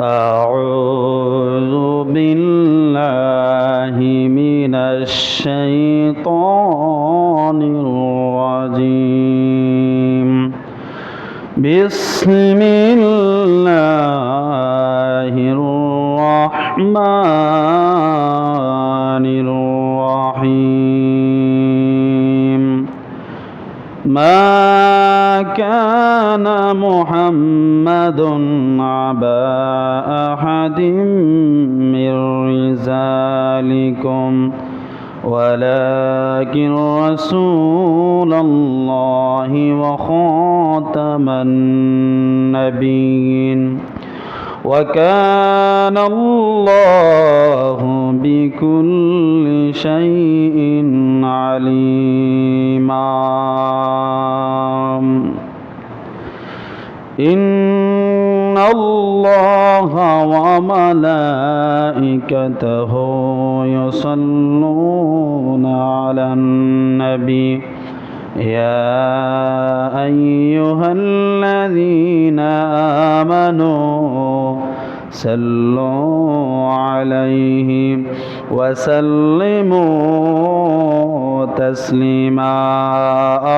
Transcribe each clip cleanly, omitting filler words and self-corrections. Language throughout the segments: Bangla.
أعوذ بالله من الشيطان الرجيم بسم الله الرحمن الرحيم ما كان محمد أبا أحد من رجالكم ولكن رسول الله وخاتم النبيين وكان الله بكل شيء عليما إن الله وملائكته يصلون على النبي يا أيها الذين آمنوا صلوا عليه وسلموا تسليما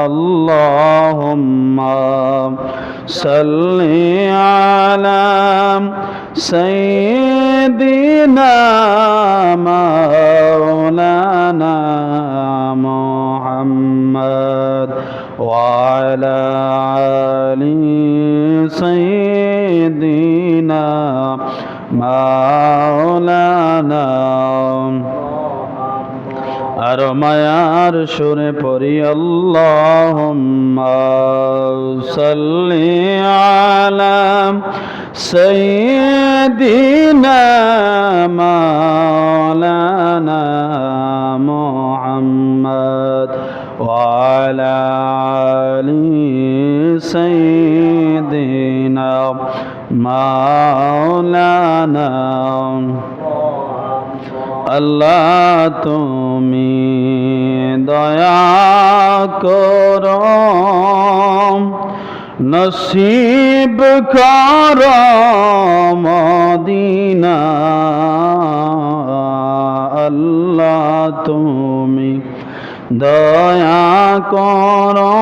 اللهم صل على سيدنا مولانا محمد وعلى آل سيدنا مولانا আর মায়ার সুরে পড়ি আল্লাহুম্মা সাল্লি আলা সাইয়্যিদিনা মাওলানা মুহাম্মদ ওয়া আলা আলি সাইয়্যিদিনা মাওলানা আল্লাহ তুমি দয়া করো নসিব করো মদিনা আল্লাহ তুমি দয়া করো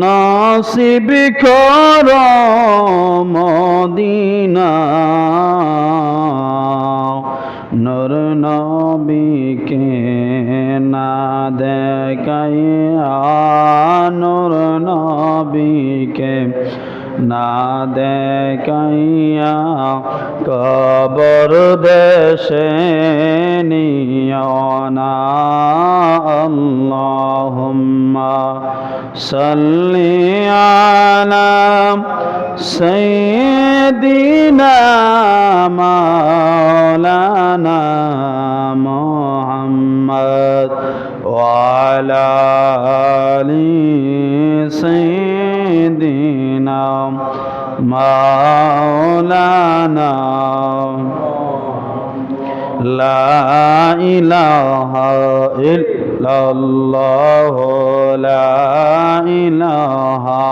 নসিব করো মদিনা নূর নবীকে না দেখাইয়া নূর নবীকে না দেখাইয়া কবর দেশে নিও না আল্লাহুম্মা সাল্লি আলা সাইয়্যিদিনা মাওলানা মুহাম্মদ ওয়া আলা আলি সাইয়্যিদিনা মাওলানা লা ইলাহা ইল্লাল্লাহ লা ইলাহা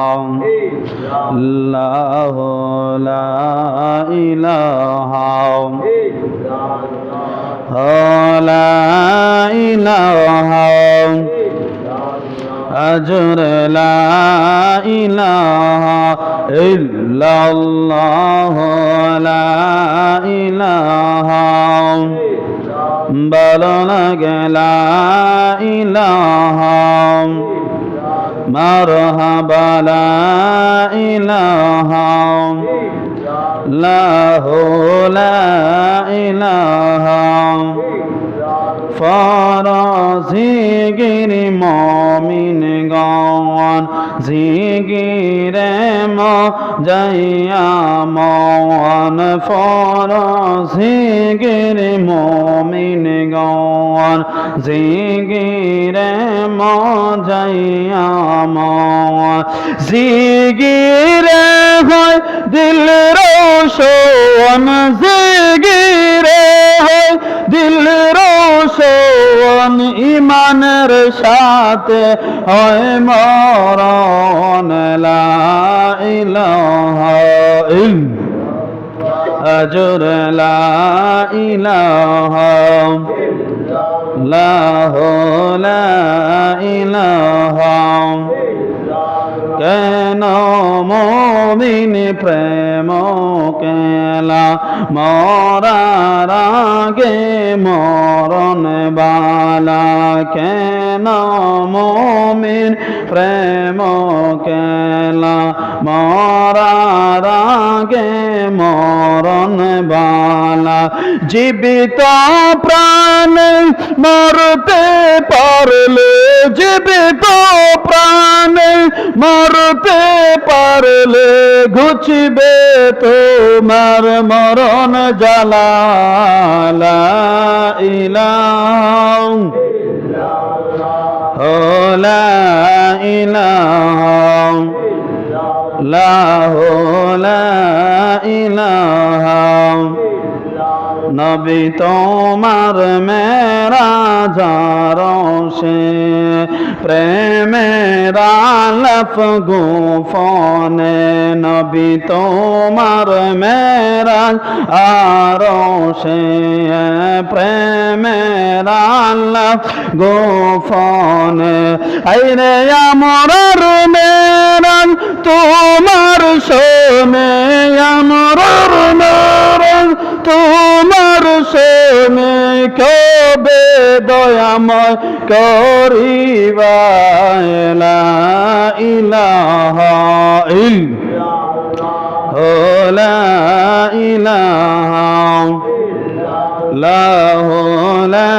ইল্লাল্লাহ লা ইলাহা লা ইলাহা আজর লা ইলাহা ইল্লাল্লাহ লা ইলাহা ভালো লাগে লা ইলাহা মারহাবা লা ইলাহা লাহু লা ইলাহা ফরজিগির মুমিন গান জিগিরে যাইয়া মন ফরজিগির মুমিন গান জিগিরে যাইয়া মন জিগিরে হয় দিল রোশন জিগিরে হয় দিল রোশন ইমানের সাথে হয় মরণ লা ইলাহা ইল্লাল্লাহ আজর লা ইলাহা ইল্লাল্লাহু লা ইলাহা কেন মুমিন প্রেম কেলা মরার আগে মরণ বালা কেন মুমিন প্রেম কেলা মরার আগে মরণ বালা জীবিত প্রাণ মরতে পারলে জীবিত প্রাণ মরতে পারলে ঘুচবে তোমার মরণ জ্বালা লা ইলাহা লা ইলাহা লা ইলাহা নবী তোমার মেরাজ আরশে প্রেমের আলাপ গোপনে নবী তোমার মেরাজ আরশে প্রেমের আলাপ গোপনে আইরে আমার মেরাজ তোমার শোনে আমার মেরাজ তোমার শোনে কবে দয়াময় করিবা লা ইলাহা ইল্লাল্লাহু লা ইলাহা ইল্লাল্লাহু লা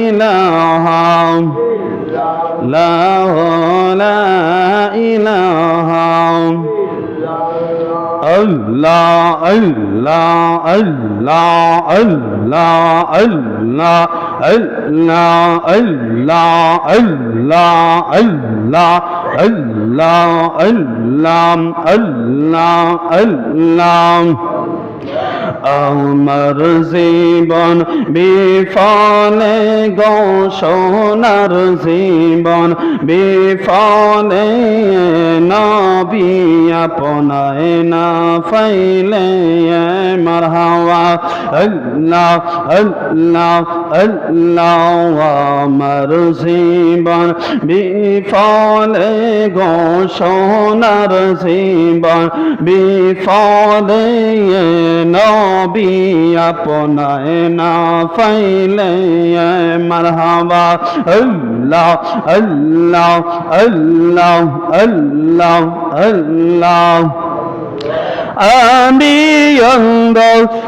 ইলাহা ইল্লাল্লাহু লা ইলাহা Allah Allah Allah Allah Allah Allah Allah Allah Allah Allah Allah Allah আমার জীবন বিফলে গো সোনার জীবন বিফলে নবী আপনায় না ফাইলে মারহাবা আল্লাহ আল্লাহ আল্লাহ আমার জীবন বিফলে গো সোনার জীবন বিফলে নবী আপনায় না ফাইলে মারহাবা আল্লাহ আল্লাহ আল্লাহ আল্লাহ আল্লাহ আমি অঙ্গ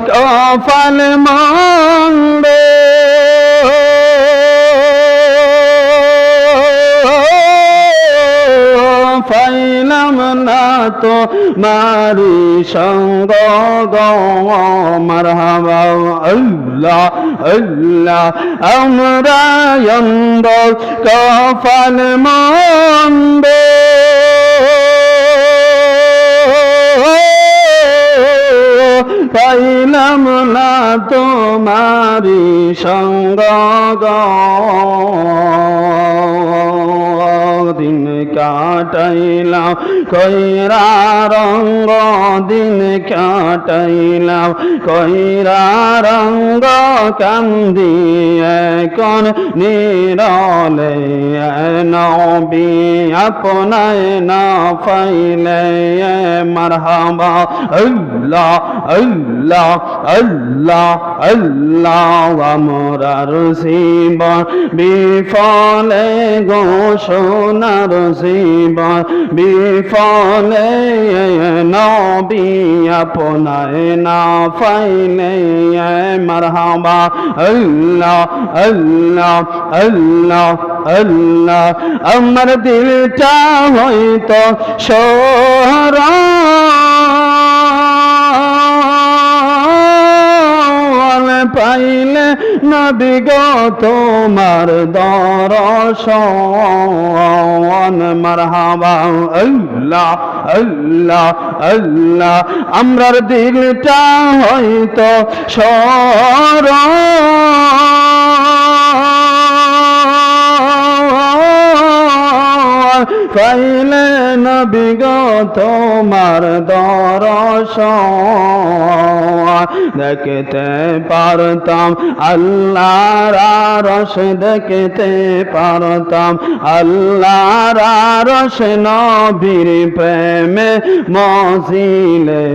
কপাল মন্দ পাইলাম না তো মারি সঙ্গ গো মারহাবা আল্লাহ আল্লাহ আমরা অন্ধ কপাল মন্দ পাইলাম না তোমারি সঙ্গ দিন কাটাইলাম কইরা রঙ্গ দিন কাটাইলাম কইরা রঙ্গ কান্দিয়ে কোন নিরলে নবী আপনায় না পাইলে মারহাবা আল্লাহ আল্লাহ আল্লাহ আল্লাহ আমরার জীবন বিফলে গো সোনার জীবন বিফলে নবী আপনায় না পাইলে মারহাবা আল্লাহ আল্লাহ আল্লাহ আল্লাহ আমার দিলটা হয়তো সোহরা পাইলে নবী গো তোমার দর্শন মারহাবা আল্লাহ আল্লাহ আল্লাহ আমরার দিলটা হয়তো সরল পাইলে নবী গো তোমার দর্শন দেখতে পারতাম আল্লাহর আরশ দেখতে পারতাম আল্লাহর আরশ নবীর প্রেমে মজিলে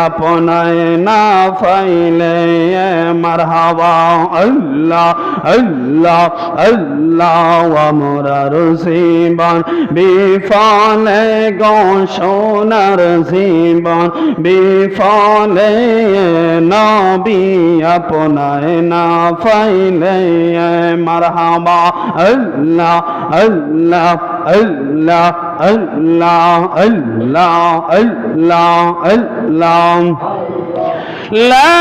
আপনায় না পাইলে মারহাবা আল্লাহ আল্লাহ আল্লাহ আমরার জীবন বিফলে গো সোনার জীবন বিফলে নবী আপনায় না পাইলে মারহাবা আল্লাহ আল্লাহ আল্লাহ আল্লাহ আল্লাহ আল্লাহ আল্লাহ লা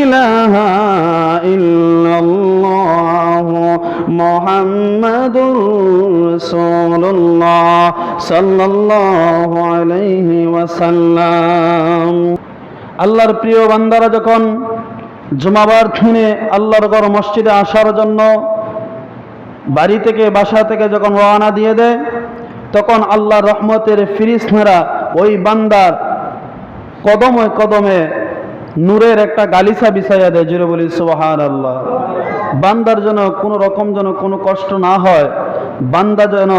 ইলাহা ইল্লাল্লাহ মুহাম্মাদুর রাসূলুল্লাহ সাল্লাল্লাহু আলাইহি ওয়াসাল্লাম। আল্লাহর প্রিয় বান্দারা যখন জুমাবার দিনে আল্লাহর ঘর মসজিদে আসার জন্য বাড়ি থেকে বাসা থেকে যখন রওনা দিয়ে দেয়, তখন আল্লাহর রহমতের ফিরিস্তারা ওই বান্দার কদমে কদমে নূরের একটা গালিচা বিছাইয়া দেয়। জুড়ে বলি সুবহানাল্লাহ। বান্দার যেন কোনো রকম যেন কোনো কষ্ট না হয়, বান্দা যেন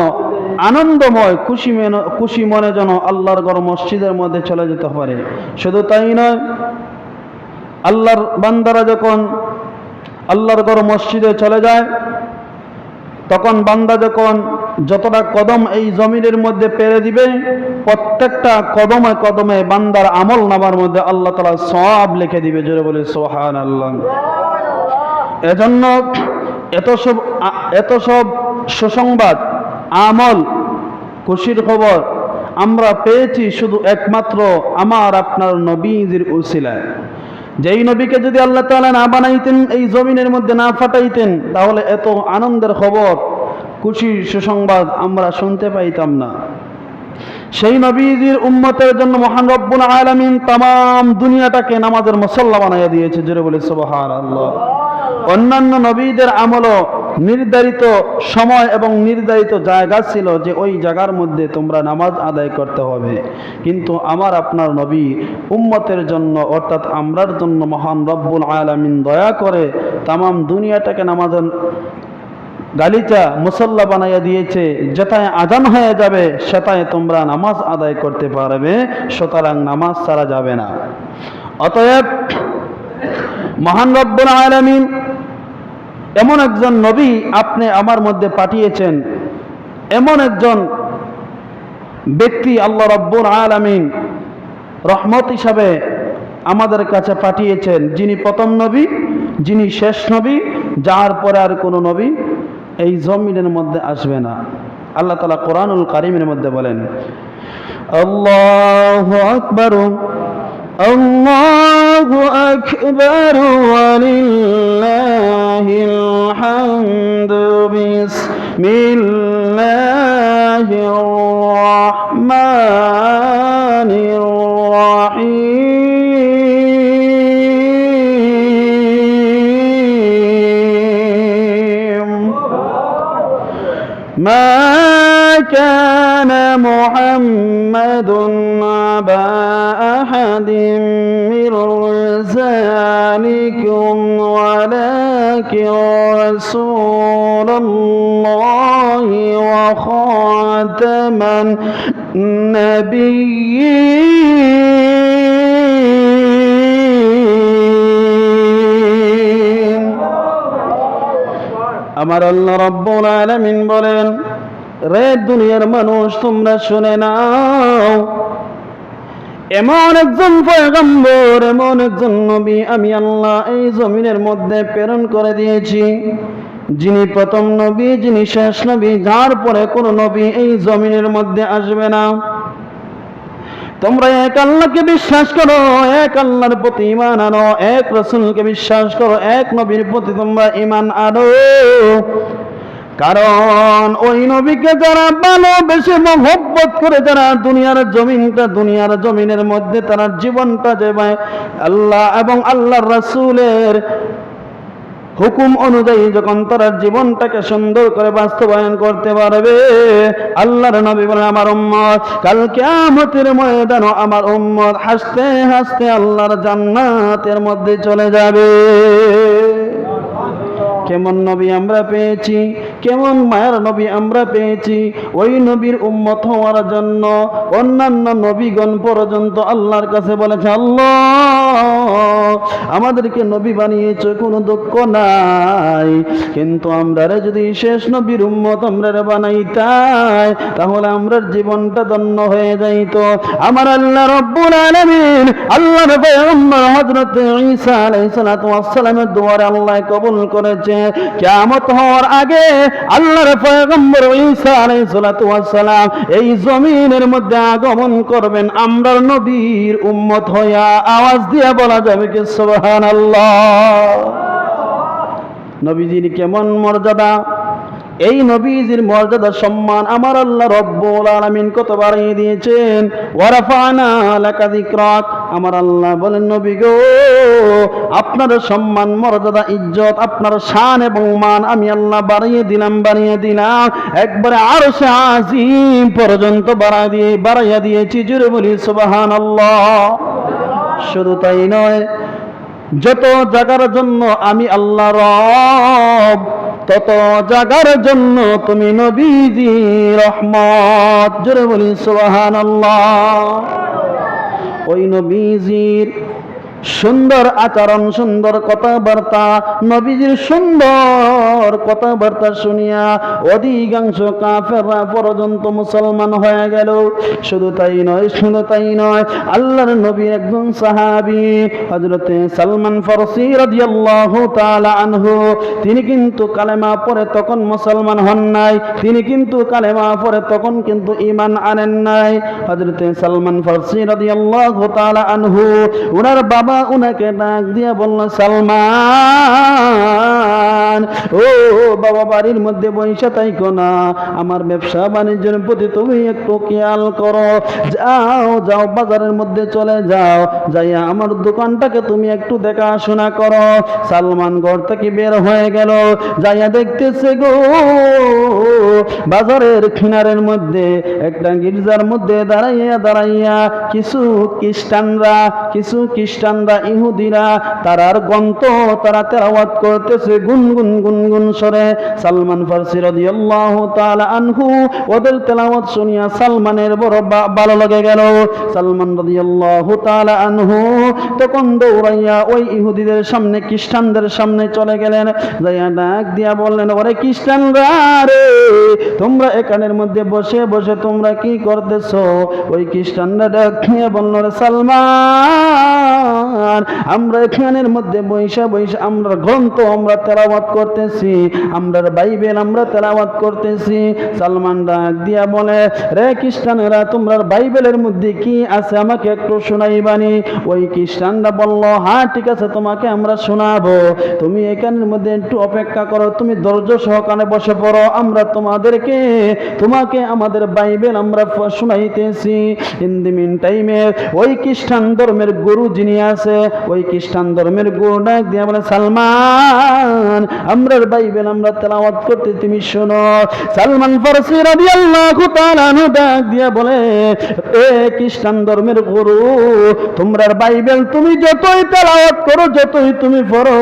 আনন্দময় খুশি মনে যেন আল্লাহর ঘর মসজিদের মধ্যে চলে যেতে পারে। শুধু তাই নয়, আল্লাহর বান্দারা যখন আল্লাহর ঘর মসজিদে চলে যায়, তখন বান্দা যখন যতটা কদম এই জমিনের মধ্যে পেরে দিবে, প্রত্যেকটা কদমে কদমে বান্দার আমল নামার মধ্যে আল্লাহ তাআলা সওয়াব লিখে দিবে। জোরে বলে সুবহানাল্লাহ। এজন্য এত সব সুসংবাদ, আমল, খুশির খবর আমরা পেয়েছি শুধু একমাত্র আমার আপনার নবীজির উসিলায়। যেই নবীকে যদি আল্লাহ তাআলা না বানাইতেন, এই জমিনের মধ্যে না ফাটাইতেন, তাহলে এত আনন্দের খবর, খুশির সুসংবাদ আমরা শুনতে পাইতাম না। সেই নবীজির উম্মতের জন্য মহান রব্বুল আলামিন তাম দুনিয়াটাকে নামাজের মুসল্লা বানাইয়া দিয়েছে। জোরে বলে সুবহানাল্লাহ। অন্যান্য নবীদের আমলও নির্ধারিত সময় এবং নির্ধারিত জায়গা ছিল যে ওই জায়গার মধ্যে তোমরা নামাজ আদায় করতে হবে, কিন্তু আমার আপনার নবী উম্মতের জন্য অর্থাৎ আমরার জন্য মহান রব্বুল আলামিন দয়া করে তাম দুনিয়াটাকে নামাজের গালিচা মুসল্লা বানাইয়া দিয়েছে। যেটায় আজান হয়ে যাবে সেটায় তোমরা নামাজ আদায় করতে পারবে, সুতরাং নামাজ ছাড়া যাবে না। অতএব মহান রব্বুল আলামিন এমন একজন নবী আপনি আমার মধ্যে পাঠিয়েছেন, এমন একজন ব্যক্তি আল্লাহ রব্বুল আলামিন রহমত হিসাবে আমাদের কাছে পাঠিয়েছেন, যিনি প্রথম নবী, যিনি শেষ নবী, যার পরে আর কোনো নবী এই জমিনের মধ্যে আসবে না। আল্লাহ তাআলা কোরআনুল কারীমের মধ্যে বলেন, আল্লাহু আকবার আল্লাহু আকবার ওয়ালিল্লাহিল হামদু বিসমিল্লাহির রাহমানির রাহিম। মা কানা মুহাম্মাদুন আবা আহাদিম মির রিজালিকুম ওয়ালাকিন রাসূলুল্লাহি ওয়া খাতামান নাবিয়্যিন। আমার আল্লাহ রাব্বুল আলামিন বলেন, রে দুনিয়ার মানুষ তোমরা শুনে নাও, এমন একজন পয়গম্বর, এমন একজন নবী আমি আল্লাহ এই জমিনের মধ্যে প্রেরণ করে দিয়েছি, যিনি প্রথম নবী, যিনি শেষ নবী, যার পরে কোনো নবী এই জমিনের মধ্যে আসবে না। তোমরা এক আল্লাহকে বিশ্বাস করো, এক আল্লাহর প্রতি ঈমান আনো, এক রাসূলকে বিশ্বাস করো, এক নবীর প্রতি তোমরা ঈমান আনো। কারণ ওই নবীকে যারা ভালোবেসে মহব্বত করে, যারা দুনিয়ার জমিনের মধ্যে তার জীবনটা দেবে আল্লাহ এবং আল্লাহর রাসূলের হুকুম অনুযায়ী যখন তারা জীবনটাকে সুন্দর করে বাস্তবায়ন করতে পারবে, আল্লাহর নবী বলেন আমার উম্মত কাল কিয়ামতের ময়দানে আমার উম্মত হাসতে হাসতে আল্লাহর জান্নাতের মধ্যে চলে যাবে। কেমন নবী আমরা পেয়েছি, কেমন মায়ের নবী আমরা পেয়েছি। ওই নবীর উম্মত হওয়ার জন্য অন্যান্য নবীগণ পর্যন্ত আল্লাহর কাছে বলেছে, আল্লাহ আমাদেরকে নবী বানিয়েছে, কোনো দুঃখ নাই, কিন্তু আমরা যদি শেষ নবীর উম্মত আমরা বানাইতাই তাহলে আমরার জীবনটা ধন্য হয়ে যাইত। আমার আল্লাহ রব্বুল আলামিন আল্লাহর পয়গম্বর হযরত ঈসা আলাইহিস সালাতু ওয়াস সালামের দুয়ারে আল্লাহ কবুল করেছে। কিয়ামত হওয়ার আগে আল্লাহর পয়গম্বর ঈসা আলাইহিস সালাতু ওয়াস সালাম এই জমিনের মধ্যে আগমন করবেন আমরার নবীর উম্মত হইয়া। আওয়াজ দিয়ে বলা যাবে কি সুবহানাল্লাহ। নবীজির কেমন মর্যাদা, এই নবীজির মর্যাদা সম্মান আমার আল্লাহ রব্বুল আলামিন কত বাড়িয়ে দিয়েছেন। ওয়ারাফানা লাকা যিকরাক, আমার আল্লাহ বলেন নবী গো আপনার সম্মান মর্যাদা ইজ্জত আপনার শান এবং মান আমি আল্লাহ বাড়িয়ে দিলাম একবারে আরশে আজিম পর্যন্ত বাড়াইয়া দিয়েছি। জোরে বলি সুবহানাল্লাহ। শুধু তাই নয়, যত জায়গার জন্য আমি আল্লাহ রব, তত জায়গার জন্য তুমি নবীজি রহমত। জোরে বলি সুবহানাল্লাহ। ওই নবীজির সুন্দর আচরণ, সুন্দর কথাবার্তা, নবীজির সুন্দর কথাবার্তা শুনিয়া অধিকাংশ কাফেররা পর্যন্ত মুসলমান হয়ে গেল। শুধু তাই নয়, আল্লাহর নবী একজন সাহাবী হযরতে সালমান ফারসি রাদিয়াল্লাহু তাআলা আনহু, তিনি কিন্তু কালেমা পড়ে তখন মুসলমান হন নাই, তিনি কিন্তু কালেমা পড়ে তখন কিন্তু ঈমান আনেন নাই। হযরতে সালমান ফারসি রাদিয়াল্লাহু তাআলা আনহু ওনার বাবা উনাকে ডাক দিয়া বলল, সালমান ও বাবা বাড়ির মধ্যে বইসা তাইকো না, আমার ব্যবসা বাণিজ্যের প্রতি তুমি একটু খেয়াল করো, যাও বাজারের মধ্যে চলে যাও, যাইয়া আমার দোকানটাকে তুমি একটু দেখাশোনা করো। সালমান ঘর থেকে বের হয়ে গেল, যাইয়া দেখতেছে গো বাজারের কিনারের মধ্যে একটা গির্জার মধ্যে দাঁড়াইয়া কিছু খ্রিস্টানরা ইহুদিরা তারার গ্রন্থ তারা তেলাওয়াত করতেছে গুনগুন সরে। সালমান ফারসি রাদিয়াল্লাহু তাআলা আনহু ওদের তেলাওয়াত শুনিয়া সালমানের বড় ভালো লাগে গেল। সালমান রাদিয়াল্লাহু তাআলা আনহু তখন দৌড়াইয়া ওই ইহুদিদের সামনে, খ্রিস্টানদের সামনে চলে গেলেন, যাইয়া ডাক দিয়া বললেন, ওরে খ্রিস্টানরা রে, তোমরা এখানের মধ্যে বসে বসে তোমরা কি করতেছো? ওই খ্রিস্টানরা ডাক দিয়ে বলল, রে সালমান, আমরা এখানের মধ্যে বৈশা আমরা গ্রন্থ আমরা তেলাওয়াত করতেছি, আমরার বাইবেল আমরা তেলাওয়াত করতেছি। সালমান ডাক দিয়া বলে, রে খ্রিস্টানেরা, তোমরা বাইবেলের মধ্যে কি আছে আমাকে একটু শোনাইবানি? ওই খ্রিস্টানরা বলল, হ্যাঁ ঠিক আছে, তোমাকে আমরা শোনাবো, তুমি এখানের মধ্যে একটু অপেক্ষা করো, তুমি ধৈর্য সহকারে বসে পড়ো, আমরা তোমাকে আমাদের বাইবেল আমরা শোনাইতেছি। ইন দি মিন টাইমে ওই খ্রিস্টান ধর্মের গুরু যিনি আছে, ওই খ্রিস্টান ধর্মের গুরু ডাক দিয়া বলে, সালমান, আমরার বাইবেল আমরা তেলাওয়াত করতে, তুমি শোনো। সালমান ফারসি রাদিয়াল্লাহু তাআলা আনহু ডাক দিয়া বলে, এ খ্রিস্টান ধর্মের গুরু, তোমরার বাইবেল তুমি যতই তেলাওয়াত করো, যতই তুমি পড়ো,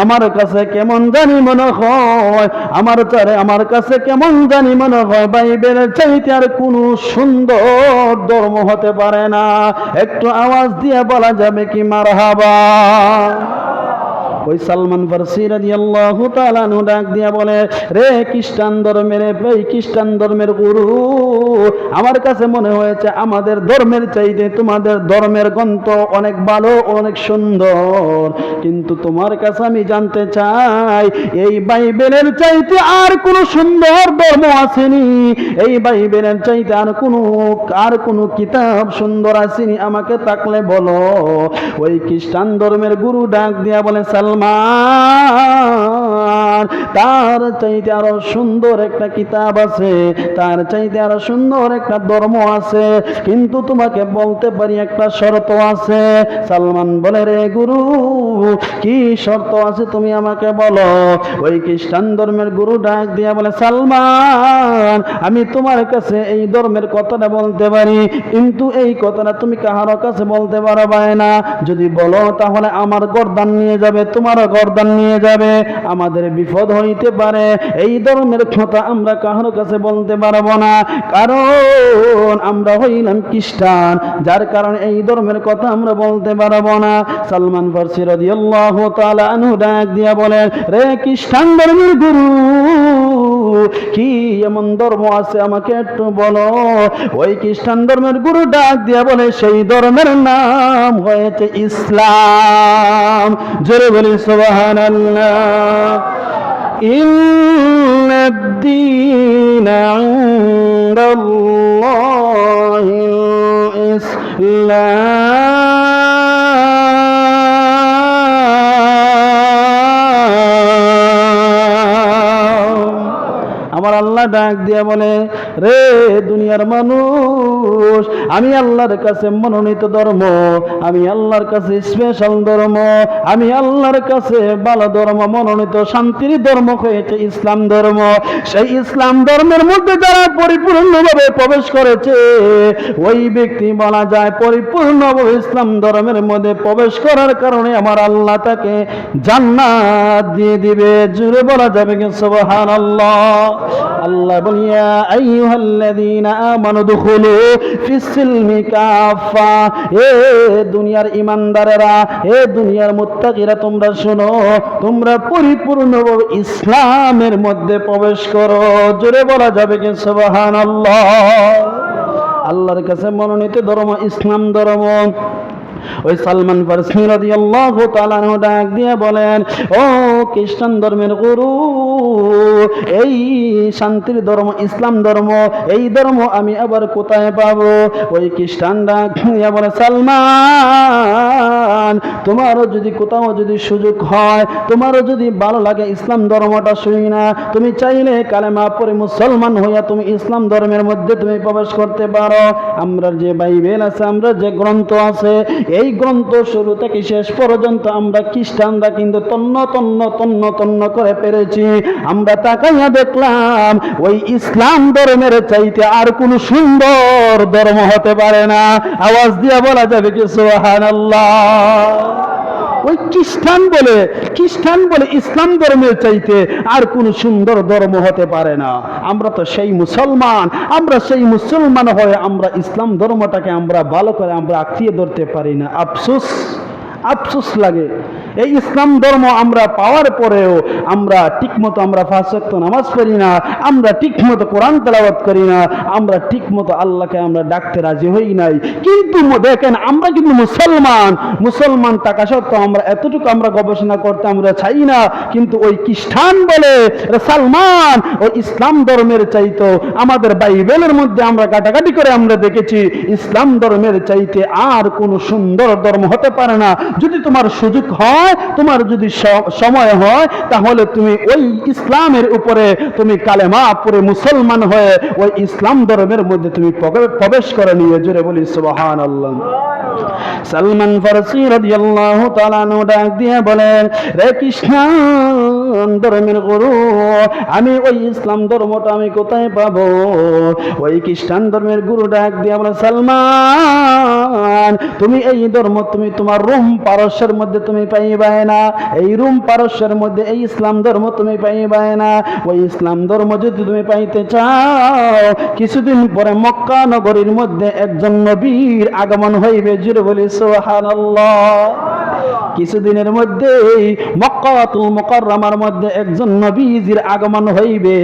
আমার কাছে কেমন জানি মনে হয়, আমার কাছে কেমন জানি মনে হয় বাইবেলের চাইতে আর কোনো সুন্দর ধর্ম হতে পারে না। একটু আওয়াজ দিয়ে বলা যাবে কি মারহাবা? ওই সালমান ফারসি রাদিয়াল্লাহু তাআলা আনহু ডাক দিয়া বলে, রে খ্রিস্টান ধর্মের গুরু, আমার কাছে মনে হয়েছে আমাদের ধর্মের চাইতে তোমাদের ধর্মের গ্রন্থ অনেক ভালো, অনেক সুন্দর, কিন্তু তোমার কাছে আমি জানতে চাই, এই বাইবেলের চাইতে আর কোনো সুন্দর ধর্ম আসেনি? এই বাইবেলের চাইতে আর কোনো কিতাব সুন্দর আসেনি? আমাকে থাকলে বলো। ওই খ্রিস্টান ধর্মের গুরু ডাক দিয়া বলে, সালমান, মুসলমান, তার চাইতে আরো সুন্দর একটা কিতাব আছে, তার চাইতে আরো সুন্দর একটা ধর্ম আছে, কিন্তু তোমাকে বলতে পারি একটা শর্ত আছে। সালমান বলে, রে গুরু, কি শর্ত আছে তুমি আমাকে বলো। ওই খ্রিস্টান ধর্মের গুরু ডাক দিয়া বলে, সালমান, আমি তোমার কাছে এই ধর্মের কথাটা বলতে পারি, কিন্তু এই কথাটা তুমি কাহারো কাছে বলতে পারবে না। যদি বলো তাহলে আমার গর্দান নিয়ে যাবে, তোমারও গর্দান নিয়ে যাবে, আমাদের বিপদ হইতে পারে। এই ধর্মের কথা আমরা কাহারো কাছে বলতে পারবো না, কারণ আমরা হইলাম খ্রিস্টান, যার কারণে এই ধর্মের কথা আমরা বলতে পারবো না। সালমান ফারসি রাদিয়াল্লাহু তাআলা আনহু ডাক দিয়া বলেন, রে খ্রিস্টান ধর্মের গুরু, কি এমন ধর্ম আছে আমাকে একটু বলো। ওই খ্রিস্টান ধর্মের গুরু ডাক দিয়া বলে, সেই ধর্মের নাম হয়েছে ইসলাম। জোরে বলি সুবহানাল্লাহ। ইন্নাদ-দীনা ইনদাল্লাহিল ইসলাম। আমার আল্লাহ ডাক দিয়া বলে, রে দুনিয়ার মানুষ, আমি আল্লাহর কাছে মনোনীত ধর্ম, আমি আল্লাহর কাছে স্পেশাল ধর্ম, আমি আল্লাহর কাছে ভালো ধর্ম, মনোনীত শান্তির ধর্ম হয়েছে ইসলাম ধর্ম। সেই ইসলাম ধর্মের মধ্যে যারা পরিপূর্ণভাবে প্রবেশ করেছে, ওই ব্যক্তি বলা যায় পরিপূর্ণভাবে ইসলাম ধর্মের মধ্যে প্রবেশ করার কারণে আমার আল্লাহ তাকে জান্নাত দিয়ে দিবে। জুড়ে বলা যাবে কি সুবহানাল্লাহ। আল্লাহ বলিয়া, আইয়ুহাল্লাযীনা আমানু দুখুলু ফিস-সিলমি কাফা, এ দুনিয়ার ঈমানদারেরা, এ দুনিয়ার মুত্তাকিরা, তোমরা শোনো, তোমরা পরিপূর্ণভাবে ইসলামের মধ্যে প্রবেশ করো। জোরে বলা যাবে কি সুবহানাল্লাহ। আল্লাহর কাছে মনোনীত ধর্ম ইসলাম ধর্ম। ওই সালমান ফারসি রাদিয়াল্লাহু তাআলা আনহু ডাক দিয়ে বলেন, ও খ্রিস্টান ধর্মের গুরু, এই শান্তির ধর্ম ইসলাম ধর্ম, এই ধর্ম আমি আবার কোথায় পাবো? ওই খ্রিস্টান ডাক দিয়ে বলে, সালমান, তোমারও যদি কোথাও যদি সুযোগ হয়, তোমারও যদি ভালো লাগে ইসলাম ধর্মটা শুই না, তুমি চাইলে কালেমা পড়ে মুসলমান হইয়া তুমি ইসলাম ধর্মের মধ্যে তুমি প্রবেশ করতে পারো। আমরা যে বাইবেল আছে, আমরা যে গ্রন্থ আছে, এই গ্রন্থ শুরু থেকে শেষ পর্যন্ত আমরা খ্রিস্টানরা কিন্তু তন্ন তন্ন তন্ন তন্ন করে পেরেছি। আমরা তাকাইয়া দেখলাম ওই ইসলাম ধর্মের চাইতে আর কোন সুন্দর ধর্ম হতে পারে না। আওয়াজ দিয়া বলা যাবে কি সুবহানাল্লাহ। ওই খ্রিস্টান বলে ইসলাম ধর্মের চাইতে আর কোন সুন্দর ধর্ম হতে পারে না। আমরা তো সেই মুসলমান, আমরা সেই মুসলমান হয়ে আমরা ইসলাম ধর্মটাকে আমরা ভালো করে আমরা আঁকড়িয়ে ধরতে পারি না। আফসোস লাগে। এই ইসলাম ধর্ম আমরা পাওয়ার পরেও আমরা ঠিকমতো আমরা 5 ওয়াক্ত নামাজ পড়ি না, আমরা ঠিকমতো কোরআন তেলাওয়াত করি না, আমরা ঠিকমতো আল্লাহকে আমরা ডাকতে রাজি হই নাই। কিন্তু দেখেন, আমরা কিন্তু মুসলমান থাকা সত্ত্বেও আমরা এতটুকু আমরা গবেষণা করতে আমরা চাই না। কিন্তু ওই খ্রিস্টান বলে, সালমান, ওই ইসলাম ধর্মের চাইতো আমাদের বাইবেলের মধ্যে আমরা কাটাকাটি করে আমরা দেখেছি ইসলাম ধর্মের চাইতে আর কোনো সুন্দর ধর্ম হতে পারে না। যদি তোমার সুযোগ হয়, তোমার যদি সময় হয়, তাহলে তুমি ওই ইসলামের উপরে তুমি কালেমা পড়ে মুসলমান হয়ে ওই ইসলাম ধর্মের মধ্যে তুমি প্রবেশ করে নিয়ে। জোরে বলি সুবহানাল্লাহ। সালমান ফারসি রাদিয়াল্লাহু তাআলা আনহু ডাক দিয়ে বলেন, রে খ্রিস্টান ধর্মের গুরু, আমি ওই ইসলাম ধর্মটা আমি কোথায় পাবো? ওই খ্রিস্টান ধর্মের গুরু ডাক দিয়ে বলে, সালমান, তুমি এই ধর্ম তুমি তোমার রোম পারস্যের মধ্যে তুমি পাইবাই না। এই রোম পারস্যের মধ্যে এই ইসলাম ধর্ম তুমি পাইবাই না। ওই ইসলাম ধর্ম যদি তুমি পাইতে চাও, কিছুদিন পরে মক্কা নগরীর মধ্যে একজন নবীর আগমন হইবে। জুড়ে বলি সুবহানাল্লাহ। কিছুদিনের মধ্যেই মক্কাতুল মুকাররমার মধ্যে একজন নবীজির আগমন হইবে।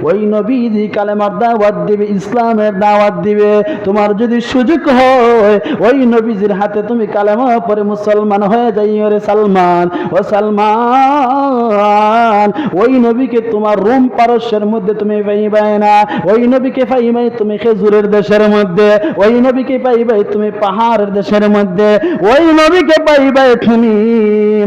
ওই নবীজি কালেমার দাওয়াত দিবে, ইসলামের দাওয়াত দিবে। তোমার যদি সুযোগ হয়, ওই নবীজির হাতে তুমি কালেমা পড়ে মুসলমান হয়ে যাইও রে সালমান। ও সালমান, ওই নবীকে তোমার রোম পারস্যের মধ্যে তুমি পাইবাই না। ওই নবীকে পাইবাই তুমি খেজুরের দেশের মধ্যে, ওই নবীকে পাইবাই তুমি পাহাড়ের দেশের মধ্যে, ওই নবীকে পাইবাই তুমি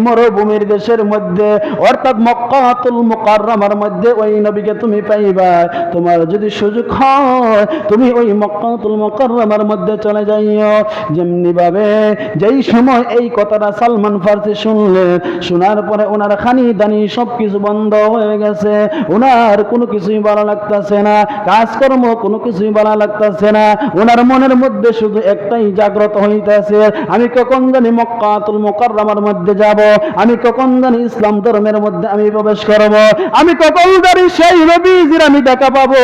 মরুভূমির দেশের মধ্যে। মধ্যে অর্থাৎ মক্কাতুল মুকাররমার মধ্যে ওই নবীকে তুমি পাইবা। তোমার যদি সুযোগ হয় তুমি ওই মক্কাতুল মুকাররমার মধ্যে চলে যাইও। যেমনি ভাবে যেই সময় এই কথাটা সালমান ফার্সি শুনলেন, শোনার পরে ওনার খানি দানি সবকিছু বন্ধ হয়ে গেছে, ওনার কোনো কিছুই ভালো লাগতেছে না, কাজকর্ম কোনো কিছুই ভালো লাগতেছে না। ওনার মনের মধ্যে শুধু একটাই জাগ্রত হইতেছে, আমি কখন জানি মক্কাতুল মুকাররমার মধ্যে যাব, আমি কখন জানি ইসলাম ধর্মের মধ্যে আমি প্রবেশ করব, আমি কখন জানি সেই নবীজির আমি দেখা পাবো,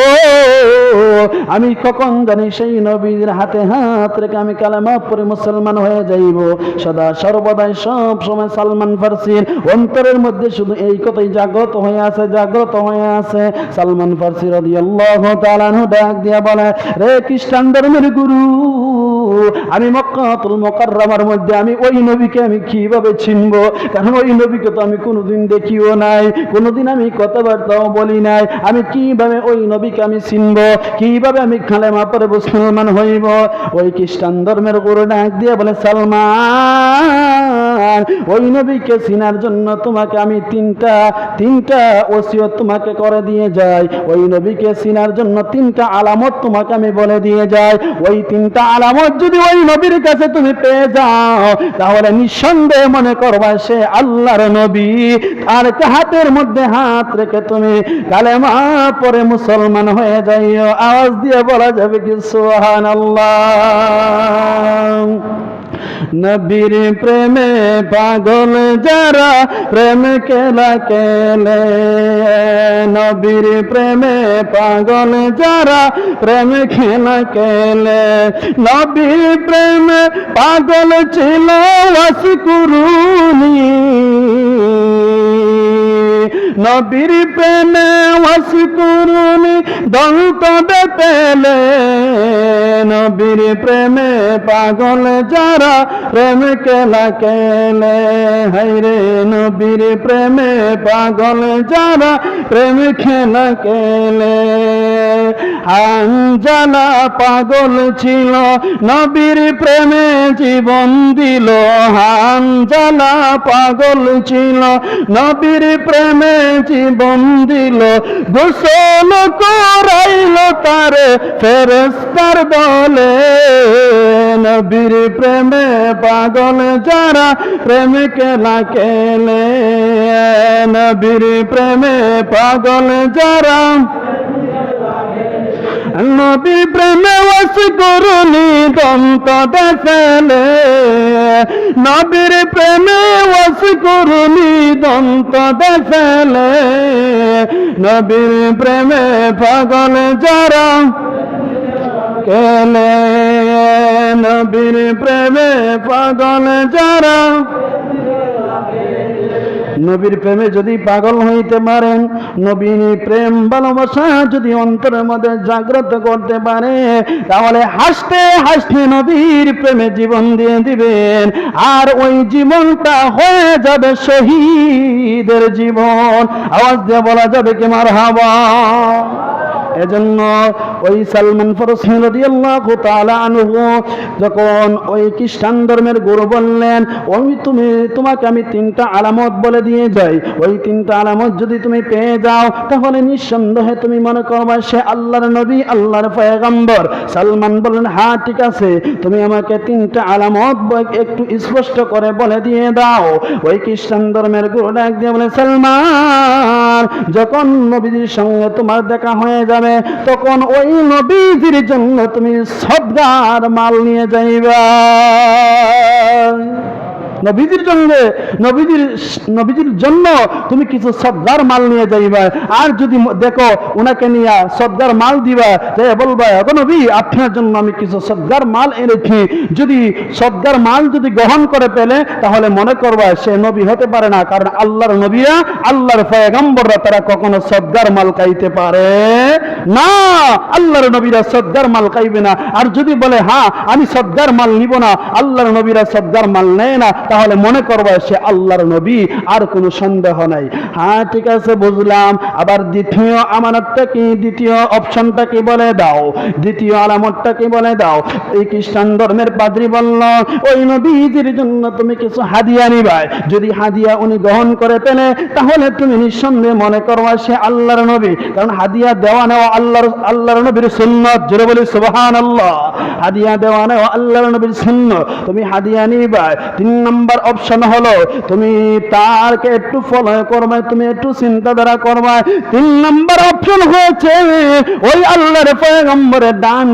আমি কখন জানি সেই নবীজির হাতে হাত রেখে আমি কালেমা পড়ে মুসলমান হয়ে যাইব। সদা সর্বদাই সব সময় সালমান ফার্সির অন্তরের মধ্যে শুধু এই কথাই জাগ্রত হয়ে আছে, জাগ্রত হয়ে আছে। সালমান ফার্সি রাদিয়াল্লাহু তাআলা আনহু ডাক দিয়া বলে, রে খ্রিস্টান ধর্মের গুরু, আমি মক্কাতুল মুকাররমার মধ্যে আমি ওই নবীকে আমি কিভাবে চিনব? কারণ ওই নবীকে তো আমি কোনোদিন দেখিও নাই, কোনোদিন আমি কথাবার্তাও বলি নাই, আমি কিভাবে ওই নবীকে আমি চিনব? কিভাবে আমি কালেমা পড়ে মুসলমান হইব? ওই খ্রিস্টান ধর্মের গুরু ডাক দিয়ে বলে, সালমান, ওই নবীকে চিনার জন্য তোমাকে আমি তিনটা ওসিয়ত তোমাকে করে দিয়ে যাই। ওই নবীকে চিনার জন্য তিনটা আলামত তোমাকে আমি বলে দিয়ে যাই। ওই তিনটা আলামত যদি ওই নবীর কাছে তুমি পেয়ে যাও, তাহলে নিঃসন্দেহে মনে করবা সে আল্লাহর নবী। আর হাতের মধ্যে হাত রেখে তুমি কালেমা পড়ে মুসলমান হয়ে যাইও। আওয়াজ দিয়ে বলা যাবে কি সুবহানাল্লাহ। নবীর প্রেমে পাগল যারা প্রেম খেলা খেলে, নবীর প্রেমে পাগল যারা প্রেম খেলা খেলে, নবীর প্রেমে পাগল ছিল ওয়াসকুরুনি, নবীর প্রেমে ওয়াসকুরুনি দন্ত পেলে, নবীর প্রেমে পাগল যারা প্রেম খেলা খেলে, হায়রে নবীর প্রেমে পাগল যারা প্রেম খেলা খেলে। হানজালা পাগল ছিল নবীর প্রেমে জীবন দিল, হানজালা পাগল ছিল নবীর প্রেমে জীবন দিল, গোসল করাইল তারে ফেরেশতার দলে, নবীর প্রেমে পাগল যারা প্রেম খেলা খেলে, নবীর প্রেমে পাগল যারা, নবীর প্রেমে ওয়াসকুরুনি দন্ত ফেলে, নবীর প্রেমে ওয়াসকুরুনি দন্ত ফেলে, নবীর প্রেমে পাগল যারা খেলে, নবীর প্রেমে পাগল যারা। নবীর প্রেমে যদি পাগল হইতে পারেন, নবীর প্রেম ভালোবাসা যদি অন্তরের মধ্যে জাগ্রত করতে পারে, তাহলে হাসতে হাসতে নবীর প্রেমে জীবন দিয়ে দিবেন, আর ওই জীবনটা হয়ে যাবে শহীদের জীবন। আওয়াজ দিয়ে বলা যাবে কি মারহাবা। এজন্য ওই সালমান ফারসি রাদিয়াল্লাহু তাআলা আনহু যখন ওই খ্রিস্টান ধর্মের গুরু বললেন, তোমাকে আমি তিনটা আলামত বলে দিয়ে যাই, ওই তিনটা আলামত যদি তুমি পেয়ে যাও, তাহলে নিঃসন্দেহে তুমি মনে করবা সে আল্লাহর নবী, আল্লাহর পয়গম্বর। সালমান বললেন, হ্যাঁ ঠিক আছে, তুমি আমাকে তিনটা আলামত একটু স্পষ্ট করে বলে দিয়ে দাও। ওই খ্রিস্টান ধর্মের গুরু ডাক দিয়ে বলে, সালমান, যখন নবীজির সঙ্গে তোমার দেখা হয়ে যাবে, তখন ওই নবীজির জন্য তুমি সদকার মাল নিয়ে যাইবা। নবীজির জন্য তুমি কিছু সদকার মাল নিয়ে যাইবা। আর যদি দেখো ওনাকে নিয়ে সদকার মাল দিবা, তাই বলবা, এখন নবী আপনার জন্য আমি কিছু সদকার মাল এনেছি। যদি সদকার মাল যদি গ্রহণ করে পেলে, তাহলে মনে করবা সে নবী হতে পারে না, কারণ আল্লাহর নবীরা, আল্লাহর পয়গম্বররা তারা কখনো সদকার মাল খাইতে পারে না। আল্লাহর নবীরা সদকার মাল খাইবে না। আর যদি বলে হ্যাঁ আমি সদকার মাল নিব না, আল্লাহর নবীরা সদকার মাল নেয় না, তাহলে মনে করবা সে আল্লাহর নবী, আর কোনো সন্দেহ নাই। হ্যাঁ ঠিক আছে বুঝলাম, আবার দ্বিতীয় আমানতটা কি, দ্বিতীয় অপশনটা কি বলে দাও, দ্বিতীয় আলামতটা কি বলে দাও। এই খ্রিস্টান ধর্মের পাদ্রী বলল, ওই নবীজির জন্য তুমি কিছু হাদিয়া নিবা, যদি হাদিয়া উনি গ্রহণ করে পেলে তাহলে তুমি নিঃসন্দেহে মনে করবা সে আল্লাহর নবী, কারণ হাদিয়া দেওয়া নেওয়া আল্লাহর নবীর সুন্নাত। জোরে বলি সুবহানাল্লাহ। হাদিয়া দেওয়া নেওয়া আল্লাহর নবীর সুন্নাত, তুমি হাদিয়া নিবা। 3 নম্বর অপশন হলো তুমি তারকে একটু ফলো করবে, তুমি একটু চিন্তাধারা করবে। 3 নম্বর অপশন হচ্ছে ওই আল্লাহর পয়গম্বরের ডান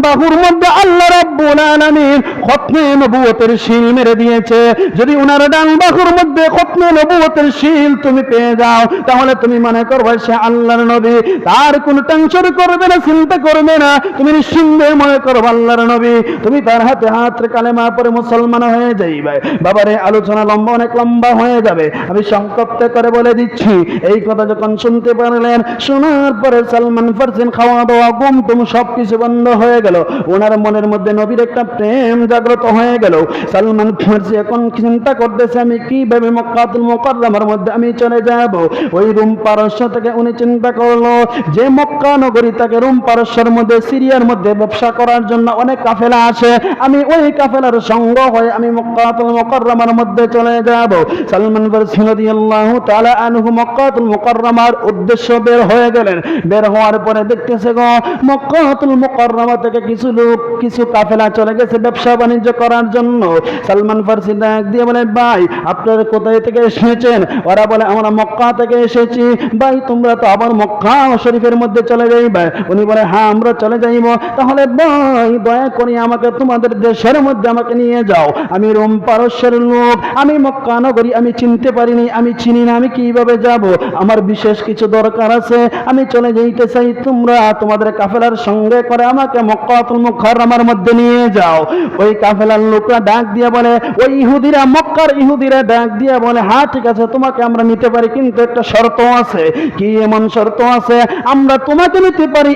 বাহুর মধ্যে আল্লাহ রাব্বুল আলামিন খতমে নবুয়তের শীল মেরে দিয়েছে। যদি উনার ডান বাহুর মধ্যে খতমে নবুয়তের শীল তুমি পেয়ে যাও তাহলে তুমি মনে করবে সে আল্লাহর নবী, তার কোনো টেনশন করবে না, চিন্তা করবে না, তুমি নিঃসন্দেহে মনে করবে আল্লাহর নবী। তুমি তার হাতে হাত কালেমা পড়ে মুসলমান হয়ে যাইবে। বাবারে আলোচনা লম্বা, অনেক লম্বা হয়ে যাবে, আমি সংক্ষিপ্ত করে বলে দিচ্ছি। এই কথা যখন শুনতে পারলেন, শোনার পরে সালমান ফারসি খাওয়া দাওয়া ঘুম তুম সবকিছু বন্ধ হয়ে গেল। ওনার মনের মধ্যে নবীর একটা প্রেম জাগ্রত হয়ে গেল। সালমান ফারসি এখন চিন্তা করতেছে আমি কিভাবে মক্কাতুল মুকাররমার মধ্যে আমি চলে যাব। ওই রোম পারস্য থেকে উনি চিন্তা করলো যে মক্কা নগরী থেকে রোম পারস্যের মধ্যে, সিরিয়ার মধ্যে ব্যবসা করার জন্য অনেক কাফেলা আসে, আমি ওই কাফেলার সঙ্গ হয়ে আমি মক্কাতুল মুকাররমার মধ্যে চলে যাব। সালমান ফারসি রাদিয়াল্লাহু তাআলা আনহু মক্কাতুল মুকাররমার উদ্দেশ্য বের হয়ে গেলেন। বের হওয়ার পরে দেখতেছে গো মক্কাতুল মুকাররমা থেকে কিছু লোক, কিছু কাফেলা চলে গেছে ব্যবসা বাণিজ্য করার জন্য। সালমান ফারসি ডাক দিয়ে বলে, ভাই আপনারা কোথায় থেকে এসেছেন? ওরা বলে আমরা মক্কা থেকে এসেছি। ভাই তোমরা তো আবার মক্কা শরীফের মধ্যে চলে যাইবে? উনি বলে হ্যাঁ আমরা চলে যাইব। তাহলে ভাই দয়া করে আমাকে তোমাদের দেশের মধ্যে আমাকে নিয়ে যাও, আমি রোম পারস্যের লোক, আমি মক্কা নগরী আমি চিনতে পারিনি, আমি চিনি না, আমি কিভাবে যাব, আমার বিশেষ কিছু দরকার আছে, আমি চলে যাইতে চাই, তোমরা তোমাদের কাফেলার সঙ্গে করে আমাকে মক্কাতুল মুকাররমার মধ্যে নিয়ে যাও। ওই কাফেলার লোকরা ডাক দিয়ে বলে, ওই ইহুদিরা, মক্কার ইহুদিরা ডাক দিয়ে বলে হ্যাঁ ঠিক আছে তোমাকে আমরা নিতে পারি, কিন্তু একটা শর্ত আছে। কি এমন শর্ত আছে? আমরা তোমাকে নিতে পারি,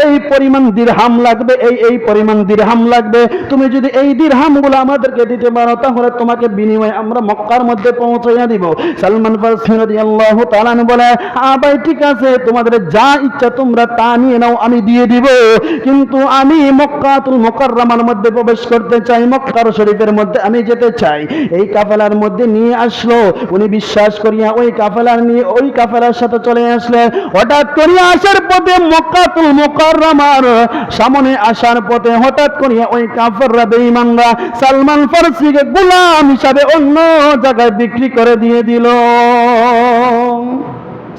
এই পরিমাণ দিরহাম লাগবে, এই পরিমাণ দিরহাম লাগবে, তুমি যদি এই দিরহামগুলো আমাদেরকে দিতে পারো তাহলে তোমাকে বিনিময়ে আমরা মক্কার মধ্যে পৌঁছাইয়া দিব। সালমান ফারসি রাদিয়াল্লাহু তাআলা বলে ভাই ঠিক আছে তোমাদের যা ইচ্ছা তোমরা তা নিয়ে নাও, আমি দিয়ে দিব, কিন্তু আমি মক্কাতুল মুকাররমার মধ্যে প্রবেশ করতে চাই, মক্কার শরীফের মধ্যে আমি যেতে চাই। এই কাফেলার মধ্যে নিয়ে আসলো, উনি বিশ্বাস করিয়া ওই কাফেলার নিয়ে ওই কাফেলার সাথে চলে আসলেন। হঠাৎ করে আসার পথে মক্কাতুল মুকাররমার সামনে আসার পথে হঠাৎ করিয়া ওই কাফেররা বেঈমানরা সালমান ফারসিকে গোলাম হিসাবে অন্য জায়গায় বিক্রি করে দিয়ে দিল।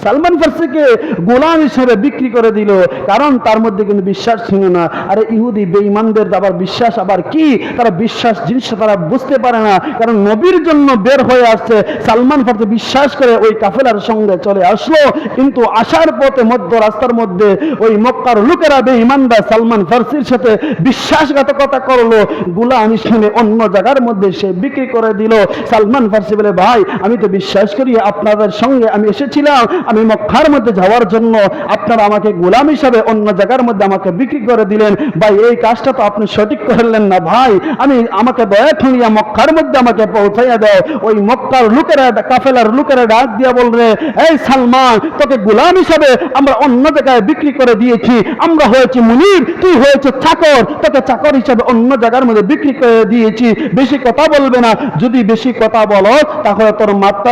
সালমান ফারসিকে গোলাম হিসেবে বিক্রি করে দিল, কারণ তার মধ্যে কিন্তু বিশ্বাস ছিল না। আরে ইহুদি বেঈমানদের আবার বিশ্বাস আবার কি, তারা বিশ্বাস জিনিসটা তারা বুঝতে পারে না, কারণ নবীর জন্য বের হয়ে আসছে। সালমান ফারসি বিশ্বাস করে ওই কাফেলার সঙ্গে চলে আসলো, কিন্তু আসার পথে মধ্য রাস্তার মধ্যে ওই মক্কার লোকেরা বেঈমানরা সালমান ফারসির সাথে বিশ্বাসঘাতকতা করলো, গোলাম হিসেবে অন্য জায়গার মধ্যে সে বিক্রি করে দিল। সালমান ফারসি বলে ভাই আমি তো বিশ্বাস করি আপনাদের সঙ্গে আমি এসেছিলাম, আমি মক্কার মধ্যে যাওয়ার জন্য, আপনারা আমাকে গোলাম হিসাবে অন্য জায়গার মধ্যে আমাকে বিক্রি করে দিলেন। ভাই এই কাজটা তো আপনি সঠিক করলেন না ভাই, আমাকে দয়া করিয়া মক্কার মধ্যে আমাকে পৌঁছাইয়া দাও। ওই মক্কার লোকেরা, কাফেলার লোকেরা ডাক দিয়া বলবে, এই সালমান তোকে গোলাম হিসাবে আমরা অন্য জায়গায় বিক্রি করে দিয়েছি, আমরা হয়েছি মুনির, তুই হয়েছে চাকর, তোকে চাকর হিসাবে অন্য জায়গার মধ্যে বিক্রি করে দিয়েছি, বেশি কথা বলবে না, যদি বেশি কথা বলো তাহলে তোর মাথা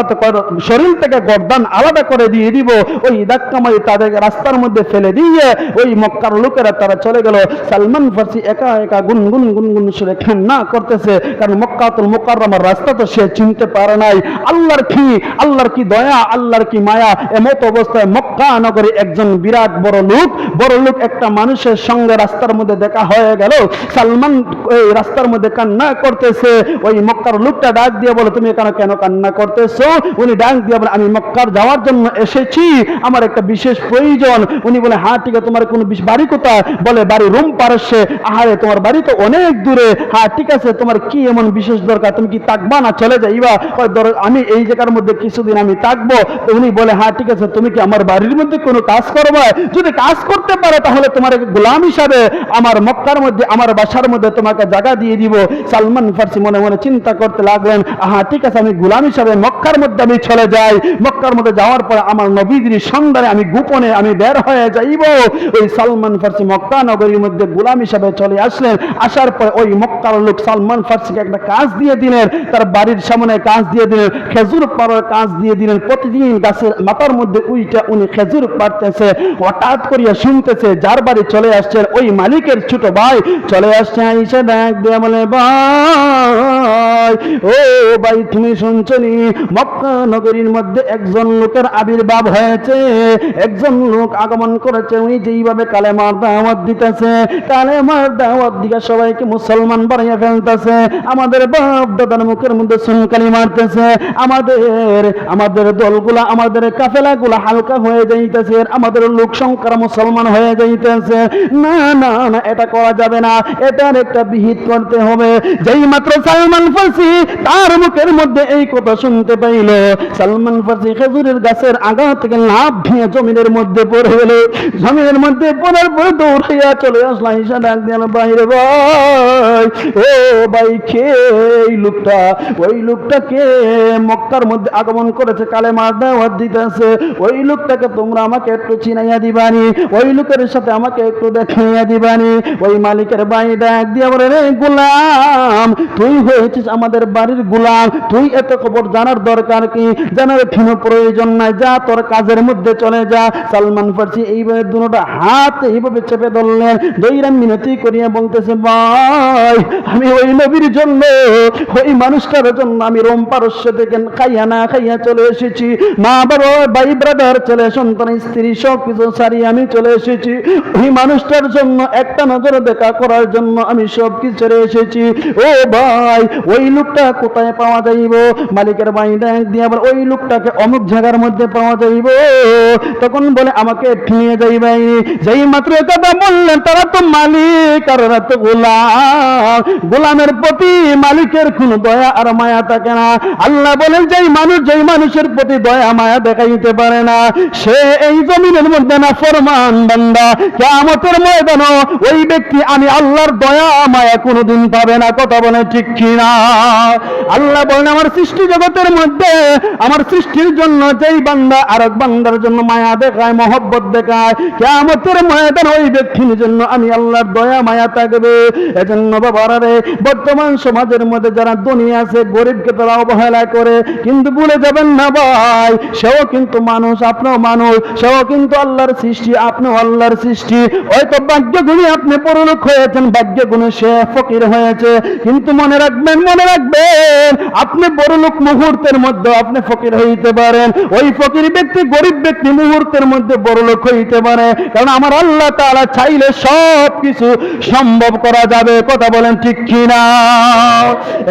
শরীর থেকে গর্দান আলাদা করে দিয়ে দিব। ওই ধাক্কা মারি তাদের রাস্তার মধ্যে ফেলে দিয়ে ওই মক্কার লোকেরা তারা চলে গেল। সালমান ফারসি একা একা গুনগুন গুনগুন সুরে কান্না করতেছে, কারণ মক্কাতুল মুকাররমার রাস্তা তো সে চিনতে পারে নাই। আল্লাহর কি দয়া, আল্লাহর কি মায়া। এমত অবস্থায় মক্কা নগরে একজন বিরাট বড় লোক একটা মানুষের সঙ্গে রাস্তার মধ্যে দেখা হয়ে গেল। সালমান এই রাস্তার মধ্যে কান্না করতেছে। ওই মক্কার লোকটা ডাক দিয়ে বলে, তুমি এখানে কেন কান্না করতেছো? উনি ডাক দিয়ে বলে, আমি মক্কার যাওয়ার জন্য এসে এসেছি, আমার একটা বিশেষ প্রয়োজন। উনি বলে হ্যাঁ ঠিক আছে, তোমার কোনো বাড়ি কোথায়? বলে বাড়ি রোম পারস্যে। আহারে তোমার বাড়ি তো অনেক দূরে। হ্যাঁ ঠিক আছে, তোমার কি এমন বিশেষ দরকার, তুমি কি থাকবা না চলে যাইবা? আমি এই জায়গার মধ্যে কিছুদিন আমি থাকবো। তো উনি বলে হ্যাঁ ঠিক আছে, তুমি কি আমার বাড়ির মধ্যে কোনো কাজ করবে? যদি কাজ করতে পারো তাহলে তোমার গোলাম হিসাবে আমার মক্কার মধ্যে, আমার বাসার মধ্যে তোমাকে জায়গা দিয়ে দিব। সালমান ফার্সি মনে মনে চিন্তা করতে লাগলেন, হ্যাঁ ঠিক আছে, আমি গোলাম হিসাবে মক্কার মধ্যে আমি চলে যাই। মক্কার মধ্যে যাওয়ার পর আমার নবীর সন্ধানে আমি গোপনে আমি বের হয়ে যাইব। ওই সালমান ফার্সি মক্কা নগরীর মধ্যে গোলাম হিসাবে চলে আসলেন। আসার পর ওই মক্কার লোক সালমান ফার্সিকে একটা কাজ দিয়ে দিলেন, তার বাড়ির সামনে কাজ দিয়ে দিলেন, খেজুর পাড়ার কাজ দিয়ে দিলেন। প্রতিদিন গাছের মাথার মধ্যে উইটা উনি খেজুর পাড়তেছে। হঠাৎ করিয়া শুনতেছে যার বাড়ি চলে আসছেন ওই মালিকের ছোট ভাই চলে আসছে। আইসা ডাক দিয়ে বলে, ভাই ও ভাই, তুমি শুনছনি মক্কা নগরীর মধ্যে একজন লোকের আবির্ভাব হয়েছে, একজন লোক আগমন করেছে, উনি যেইভাবে কালেমার দাওয়াত দিতেছে, কালেমার দাওয়াত দিয়ে সবাইকে মুসলমান বানিয়ে ফেলতেছে, আমাদের বাপ দাদার মুখের মধ্যে সুনকালি মারতেছে, আমাদের দলগুলা, আমাদের কাফেলাগুলা হালকা হয়ে যাইতেছে, আমাদের লোক সংখ্যা মুসলমান হয়ে যাইতেছে। না না না, এটা করা যাবে না, এটার একটা বিহিত করতে হবে। যেই মাত্র সালমান ফার্সি তার মুখের মধ্যে এই কথা শুনতে পাইল, সালমান ফার্সি খেজুরের গাছের আগা থেকে লাফ দিয়ে জমিনের মধ্যে পড়ে গেল। জমিনের মধ্যে পড়ার পরে দৌড়াইয়া চলে আসলো। ঈশা ডাক দিয়ে, বাইরে ভাই ও ভাই, কে এই লোকটা? ওই লোকটাকে মক্কার মধ্যে আগমন করেছে, কালেমার দাওয়াত দিতেছে, ওই লোকটাকে তোমরা আমাকে একটু চিনাইয়া দিবানি, ওই লোকের সাথে আমাকে একটু দেখাইয়া দিবানি। ওই মালিকের ভাই ডাক দিয়ে বলে, রে গোলাম, তুই হয়েছিস আমাদের বাড়ির গোলাম, তুই এত খবর জানার দরকার কি? জানার কোনো প্রয়োজন নাই, যা তোর কাজের মধ্যে চলে যা। সালমান ফার্সি এইভাবে দুটো হাত এইভাবে চেপে ধরলেন, দইরা মিনতি করিয়া বলতেছে, ভাই আমি ওই নবীর জন্য, ওই মানুষটার জন্য আমি রোম পারস্য থেকে খাইয়া না খাইয়া চলে এসেছি। মা বাবা, ভাই ব্রাদার, ছেলে সন্তান, স্ত্রী সব কিছু সারিয়ে আমি চলে এসেছি। ওই মানুষটার জন্য একটা নজর দেখা করার জন্য আমি সব কিছু ছেড়ে এসেছি। ও ভাই, ওই লোকটা কোথায় পাওয়া যাইব? মালিকের ভাই ডাক দিয়ে আবার, ওই লোকটাকে অমুক জায়গার মধ্যে পাওয়া যাইব। তখন বলে, আমাকে নিয়ে যাইবাই। যেই মাত্র কথা বললেন, তারা তো মালিক আর ওরা তো গোলাম, গোলামের প্রতি মালিকের কোন দয়া আর মায়া থাকে না। আল্লাহ বলেন, যেই মানুষের প্রতি দয়া মায়া দেখাইতে পারে না, সে এই জমিনের মধ্যে না ফরমান বান্দা। কিয়ামতের ময়দানে ওই ব্যক্তি আমি আল্লাহর দয়া মায়া কোনোদিন পাবে না। কথা বলে ঠিক কিনা? আল্লাহ বলেন, আমার সৃষ্টি জগতের মধ্যে আমার সৃষ্টির জন্য যেই বান্দা আরেক বান্দার জন্য মায়া দেখায়, মহব্বত দেখায়, কিয়ামতের ময়দানে ওই ব্যক্তির জন্য আমি আল্লাহর দয়া মায়া থাকবে। এজন্য বাবারা রে, বর্তমান সমাজের মধ্যে যারা ধনী আছে, গরিবকে তারা অবহেলা করে, কিন্তু ভুলে যাবেন না ভাই, সেও কিন্তু মানুষ, আপনিও মানুষ, সেও কিন্তু আল্লাহর সৃষ্টি, আপনিও আল্লাহর সৃষ্টি। হয়তো ভাগ্য গুণে আপনি পরলোক হয়েছেন, ভাগ্য গুণে সে ফকির হয়েছে, কিন্তু মনে রাখবেন আপনি বড়লোক মুহূর্তের মধ্যে আপনি ফকির হইতে পারেন, ওই ফকির ব্যক্তি, গরিব ব্যক্তি মুহূর্তের মধ্যে বড়লোক হইতে পারে, কারণ আমার আল্লাহ তাআলা চাইলে সব কিছু সম্ভব করা যাবে। কথা বলেন ঠিক কিনা?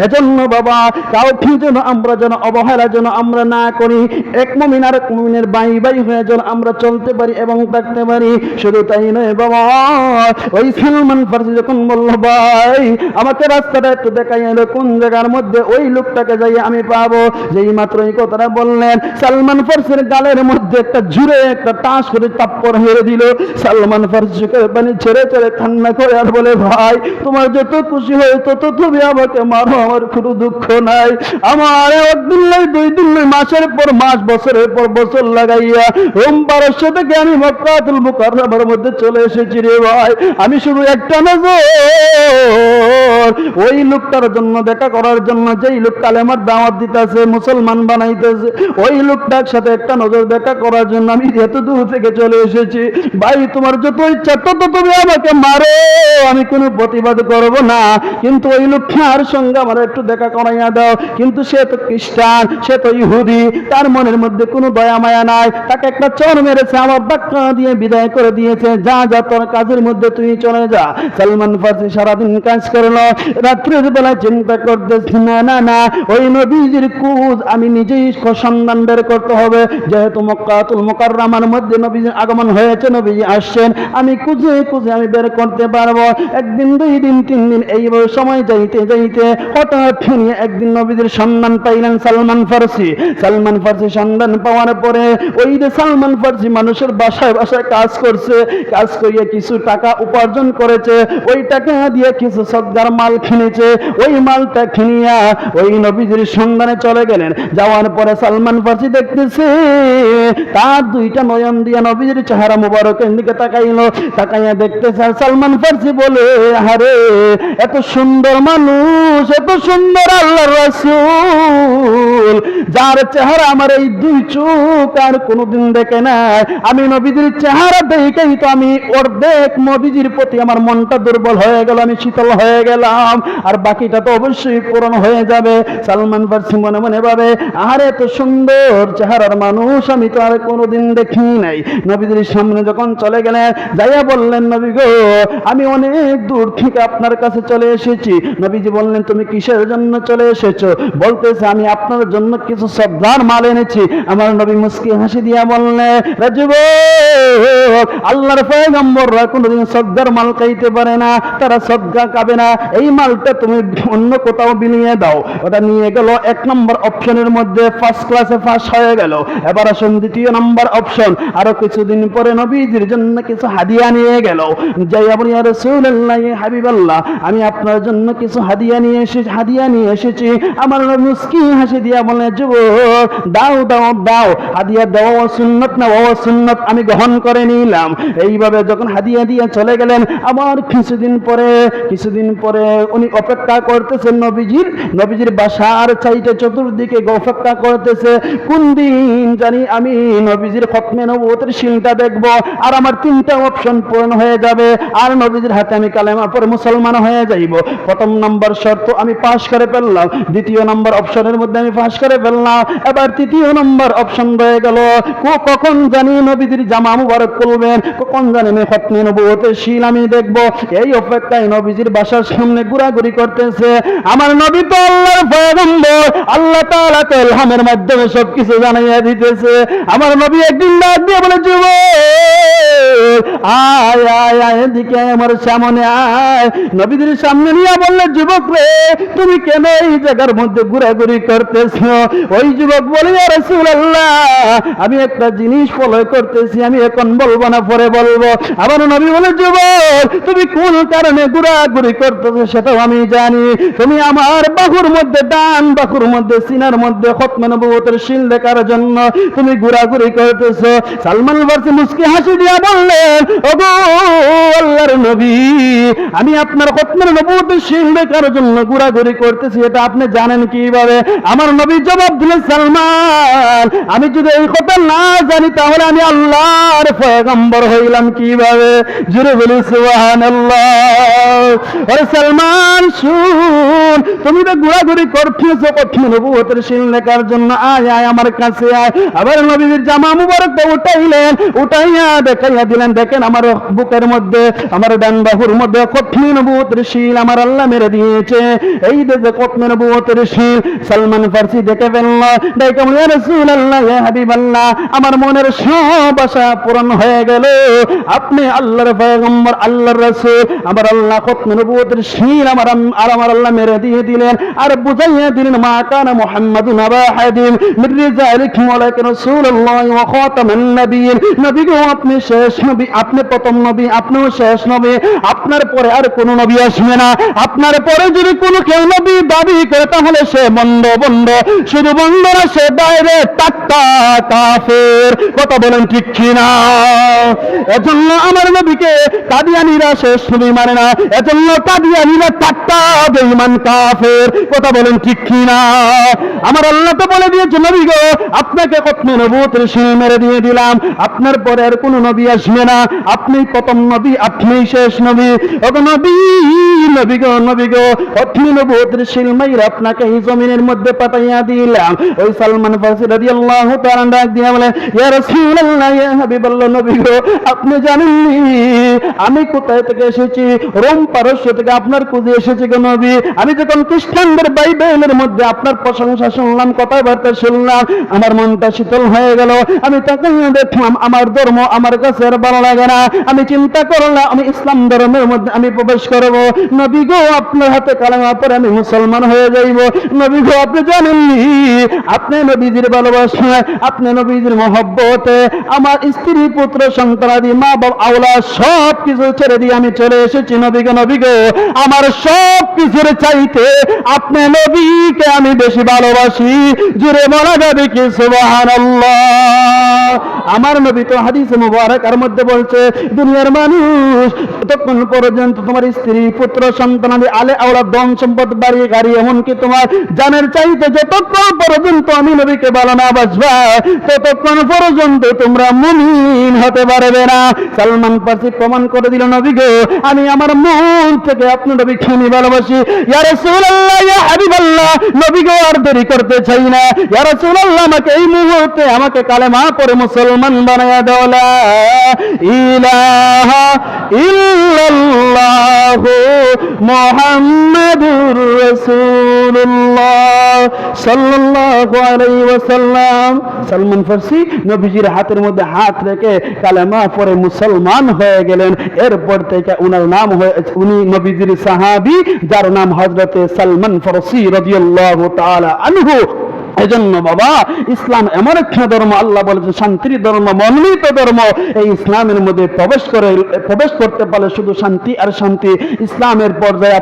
এজন্য বাবা, কাউকে যেন অবহেলা যেন আমরা না করি। এক মুমিন আর এক মুমিনের ভাই ভাই হয়ে যেন আমরা চলতে পারি এবং থাকতে পারি। শুধু তাই নয় বাবা, ওই সালমান ফার্সি যখন বলল, ভাই আমাকে রাস্তাটা একটু দেখাইয়া দাও, কোন জায়গার মধ্যে ওই লোকটাকে যাই আমি পাবো। যেই মাত্র এই কথাটা বললেন, সালমান ফার্সির গালের মধ্যে একটা জুড়ে একটা টাস করে থাপ্পড় মেরে দিল। সালমান ফার্সি চোখের পানি ছেড়ে ছেড়ে কান্না করে আর বলে, ভাই তোমার যত খুশি হয় তত তুমি আমাকে মারো, আমার কোনো দুঃখ নাই। আমার একদিন নয়, দুই দিন নয়, মাসের পর মাস, বছরের পর বছর লাগাইয়া রোম পারস্য থেকে আমি মক্কাতুল মুকাররমার মধ্যে চলে এসেছি রে ভাই। আমি শুধু একটা নজর ওই লোকটার জন্য দেখা করার জন্য, যেই লোক কালেমার দাওয়াত দিতেছে, মুসলমান বানাইতেছে, ওই লোকটার সাথে একটা নজর দেখা করার জন্য আমি এত দূর থেকে চলে এসেছি। ভাই তোমার যত ইচ্ছা তত তুমি আমাকে মারো, আমি কোনো প্রতিবাদ করব না, কিন্তু ওই লোকটার সঙ্গে আমার একটু দেখা করাইয়া দাও। কিন্তু সে তো খ্রিস্টান, সে তো ইহুদি, তার মনের মধ্যে কোনো দয়া মায়া নাই, তাকে একটা চড় মেরেছে, আমার ধাক্কা দিয়ে বিদায় করে দিয়েছে, যা যা তোর কাজের মধ্যে তুই চলে যা। সালমান ফার্সি সারাদিন কাজ করলো, রাত্রের বেলা চিন্তা করতেছি, না না না, ওই নবীজির কুজ আমি নিজেই সন্ধান বের করতে হবে, যে যেহেতু মক্কাতুল মুকাররমার মধ্যে নবীজির আগমন হয়েছে, নবীজি আসছেন, আমি খুঁজে খুঁজে আমি বের করতে পারবো। একদিন, 2 দিন, 3 দিন এইভাবে সময় যাইতে যাইতে হঠাৎ নিয়ে একদিন নবীজির সন্ধান পাইলেন সালমান ফার্সি। সালমান ফার্সি সন্ধান পাওয়ার পরে ওই যে সালমান ফার্সি মানুষের বাসায় বাসায় কাজ করছে, কাজ করিয়ে কিছু টাকা উপার্জন করেছে, ওই টাকা দিয়ে কিছু সদগার মাল কিনেছে। ওই মালটা কিনিয়া ওই নবীজির সন্ধানে চলে গেলেন। যাওয়ার পরে সালমান ফার্সি দেখতেছে তার 2টা নয়ন দিয়ে নবীজির চেহারা মুবারকের দিকে তাকাইলো। তাকাইয়া দেখতেছে আর সালমান ফার্সি বলে, আরে এত সুন্দর মানুষ, এত সুন্দর আল্লাহর রাসূল, যার চেহারা আমার এই 2 চোখ আর কোনোদিন দেখে নাই। আমি নবীজির চেহারা দেখেই তো আমি অর্ধেক নবীজির প্রতি আমার মনটা দুর্বল হয়ে গেল, আমি শীতল হয়ে গেলাম, আর বাকিটা তো অবশ্যই পূরণ হয়ে যাবে। সালমান ফার্সি মনে মনে ভাবে, আরে এত সুন্দর চেহারার মানুষ আমি তো আর কোনোদিন দেখি নাই। নবীজির সামনে যখন চলে গেলেন, যাইয়া বললেন, নবী গো, আমি অনেক দূর থেকে আপনার কাছে চলে এসেছি। নবীজি বললেন, তুমি কিসের জন্য চলে এসেছো? বলতেছে, আমি আপনার জন্য কিছু সদগার মাল এনেছি। আমার নবী মুস্কি হাসি দিয়া বললেন, রাজীব, আল্লাহর পয়গম্বররা কোনোদিন সদগার মাল খাইতে পারে না, তারা সদগা খাবে না। এই মালটা তুমি অন্য কোথাও বিলিয়ে দাও। ওটা নিয়ে গেল 1 নম্বর অপশনের মধ্যে, ফার্স্ট ক্লাসে পাস হয়ে গেল। এবার আসুন 2য় নম্বর অপশন। আরো কিছুদিন পরে নবীজির জন্য কিছু হাদিয়া নিয়ে গেল। যাইয়া বলি, ইয়া রাসূলুল্লাহ, ইয়া হাবিবাল্লাহ, আমি আপনার জন্য কিছু হাদিয়া নিয়ে এসেছি। আমার নবী মুস্কি হাসি দিয়া বলে, যুবক, দাও দাও দাও, হাদিয়া দেওয়া সুন্নাত না, ও সুন্নাত, আমি গ্রহণ করে নিলাম। এইভাবে যখন হাদিয়া দিয়ে চলে গেলেন, আবার কিছুদিন পরে উনি অপেক্ষা করতেছেন নবীজির বাসার চাইতে চতুর্দিকে অপেক্ষা করতেছে, কোন দিন জানি আমি নবীজির খতমে নবুয়তের শিলটা দেখব, আর আমার 3টা অপশন পূরণ হয়ে যাবে, আর নবীজির হাতে আমি কালেমা পড়ে মুসলমান হয়ে যাইব। প্রথম নম্বর শর্ত আমি পাশ করে ফেললাম, 2য় নম্বর অপশনের মধ্যে আমি পাশ করে ফেললাম, এবার 3য় নম্বর অপশন রয়ে গেল, কখন জানি নবীজির জামা মুবারক খুলবেন, কখন জানি আমি খতমে নবুয়তের শিল আমি দেখব। এই অপেক্ষায় নবীজির বাসার সামনে ঘোরাঘুরি করতেছে। আমার নবী তো আল্লাহর পয়গম্বর, আল্লাহ তাআলা তো ইলহামের মাধ্যমে সবকিছু জানাইয়া দিতেছে। আমার নবী একদিন ডাক দিয়ে বলে, যুবক, আয় আয় আয়, এদিকে আমার সামনে আয়। নবীজির সামনে নিয়ে বললে, যুবক রে, তুমি কেন এই জায়গার মধ্যে ঘোরাঘুরি করতেছো? ওই যুবক বলে, ইয়া রাসূলুল্লাহ, আমি একটা জিনিস ফলো করতেছি, আমি এখন বলবো না, পরে বলবো। আমার নবী বলে, যুবক, তুমি কোন কারণে ঘোরাঘুরি করতেছো সেটাও আমি জানি। তুমি আমার বাহুর মধ্যে, ডান বাহুর মধ্যে, সিনার মধ্যে খতমে নবুয়তের শিল দেখার জন্য তুমি ঘোরাঘুরি করতেছো। সালমান ফার্সি মুস্কি হাসি দিয়া বললেন, ওগো আল্লাহর নবী, আমি আপনার খতমে নবুয়তের শিল দেখার জন্য ঘোরাঘুরি করতেছি, এটা আপনি জানেন কিভাবে? আমার নবী জবাব দিলেন, সালমান, আমি যদি এই কথা না জানি তাহলে আমি আল্লাহর পয়গম্বর হইলাম কিভাবে? জুড়ে বলি সুবহানাল্লাহ। আরে সালমান, শুন, তুমি তো ঘোরাঘুরি করতেছো খতমে নবুয়তের শিল দেখার জন্য, আয় আয় আমার কাছে আয়। আবার নবীর জামা মুবারকটা উঠাইলেন, উঠাইয়া দেখাইয়া দিলেন, দেখেন আমার বুকের মধ্যে, আমার ডান বাহুর মধ্যে খতমে নবুয়তের শিল আমার আল্লাহ মেরে দিয়েছে। এই দেখে খতমে নবুয়তের শিল। সালমান ফার্সি দেখে ফেলল, দেখে বলে, ইয়া রাসূলুল্লাহ, ইয়া হাবিবাল্লাহ, আমার মনের সব আশা পূরণ হয়ে গেল। আপনি আল্লাহর পয়গম্বর, আল্লাহর রাসূল, আমার আল্লাহ খতমে নবুয়তের শিল আমার আল্লাহ মেরে দিয়ে দিলেন, আর বুঝাইয়া দিলেন, মা কানা মুহাম্মাদুন আবা আহাদিন মিন রিজালিকুম ওয়ালাকিন রাসূলুল্লাহ ওয়া খাতামান নাবিয়্যিন। নবী গো, আপনি শেষ নবী, আপনি প্রথম নবী, আপনিও শেষ নবী, আপনার পরে আর কোনো নবী আসবে না। আপনার পরে যদি কোনো কেউ নবী দাবি করে তাহলে সে বন্ধ, শুধু বন্ধ না, সে ডাইরেক্ট টাট্টা কাফের। কথা বলেন ঠিক কিনা? এজন্য আমার নবীকে কাদিয়ানীরা শেষ নবী মানে না, এজন্য কাদিয়ানীরা টাট্টা বেঈমান কাফের। কথা বলেন ঠিক কিনা? আমার আল্লাহ তো বলে দিয়েছে, নবী গো, আপনাকে খতমে নবুয়তের শিল মেরে দিয়ে দিলাম, আপনার পরে আর কোনো নবী আসবে না, আপনি প্রথম নবী, আপনিই শেষ নবী। ওগো নবী, নবী গো, খতমে নবুয়তের শিল মাইরা আপনাকে এই জমিনের মধ্যে পাঠাইয়া দিলাম। ওই সালমান ফার্সি রাদিয়াল্লাহু তাআলা ডাক দিয়া বলে, ইয়া রাসূলুল্লাহ, ইয়া হাবিবাল্লাহ, নবী গো, আপনি জানেননি আমি কোথায় থেকে এসেছি? রোম পারস্য থেকে আপনার খুঁজে এসেছি গো নবী। আমি যখন খ্রিস্টানদের বাইবেলের মধ্যে আপনার প্রশংসা শুনলাম, কথাবার্তা শুনলাম, আমার মনটা শীতল হয়ে গেল। আমি তাকাইয়া দেখলাম আমার ধর্ম আমার কাছে আর ভালো লাগে না। আমি চিন্তা করলাম আমি ইসলাম ধর্মের মধ্যে আমি প্রবেশ করব। নবী গো, আপনার হাতে কালেমা পড়ে আমি মুসলমান হয়ে যাইব। নবী গো, আপনি জানেননি আপনি নবীজির ভালোবাসায়, আপনি নবীজির মহব্বতে আমার স্ত্রী পুত্র সন্তানাদি মা বাবা আওলা সব কিছু ছেড়ে দিয়ে আমি চলে এসেছি নবী গো। নবী গো, আমার সব কিছুর চাইতে আপনি নবীকে আমি বেশি ভালোবাসি। জুড়ে বলা যাবে কি সুবহানাল্লাহ। আমার নবী তো হাদিস মুবারাকার মধ্যে বলছে, দুনিয়ার মানুষ ততক্ষণ পর্যন্ত তোমার স্ত্রী পুত্র সন্তানাদি আলে আওলা ধন সম্পদ বাড়ি গাড়ি এমনকি তোমার জানের চাইতে যতক্ষণ পর্যন্ত আমি নবীকে ভালো না বাসবা ততক্ষণ পর্যন্ত তোমরা মুমিন হতে পারবে না। সালমান ফারসি প্রমাণ করে দিল, নবী গো, আমি আমার মন থেকে আপনি নবীকে আমি ভালোবাসি। ইয়া রাসূলুল্লাহ, ইয়া হাবিবাল্লাহ, নবী গো, আর দেরি করতে চাই না। ইয়া রাসূলুল্লাহ, আমাকে এই মুহূর্তে আমাকে কালেমা পড়ে মুসলমান বানায়া দাও। লা ইলাহা ইল্লাল্লাহ মুহাম্মাদুর রাসূলুল্লাহ সাল্লাল্লাহু আলাইহি ওয়াসাল্লাম। সালমান ফারসি নবীজির হাতের মধ্যে হাত রেখে কালেমা পড়ে মুসলমান হয়ে গেলেন। এরপর থেকে উনার নাম হয়ে উনি নবীজির সাহাবী, যার নাম হযরতে সালমান ফারসি রাদিয়াল্লাহু তাআলা আনহু। এজন্য বাবা, ইসলাম এমন একটা ধর্ম, আল্লাহ বলেছে শান্তির ধর্ম, মনোনীত ধর্ম। এই ইসলামের মধ্যে প্রবেশ করতে পারলে শুধু শান্তি আর শান্তি। ইসলামের পর্যায়ে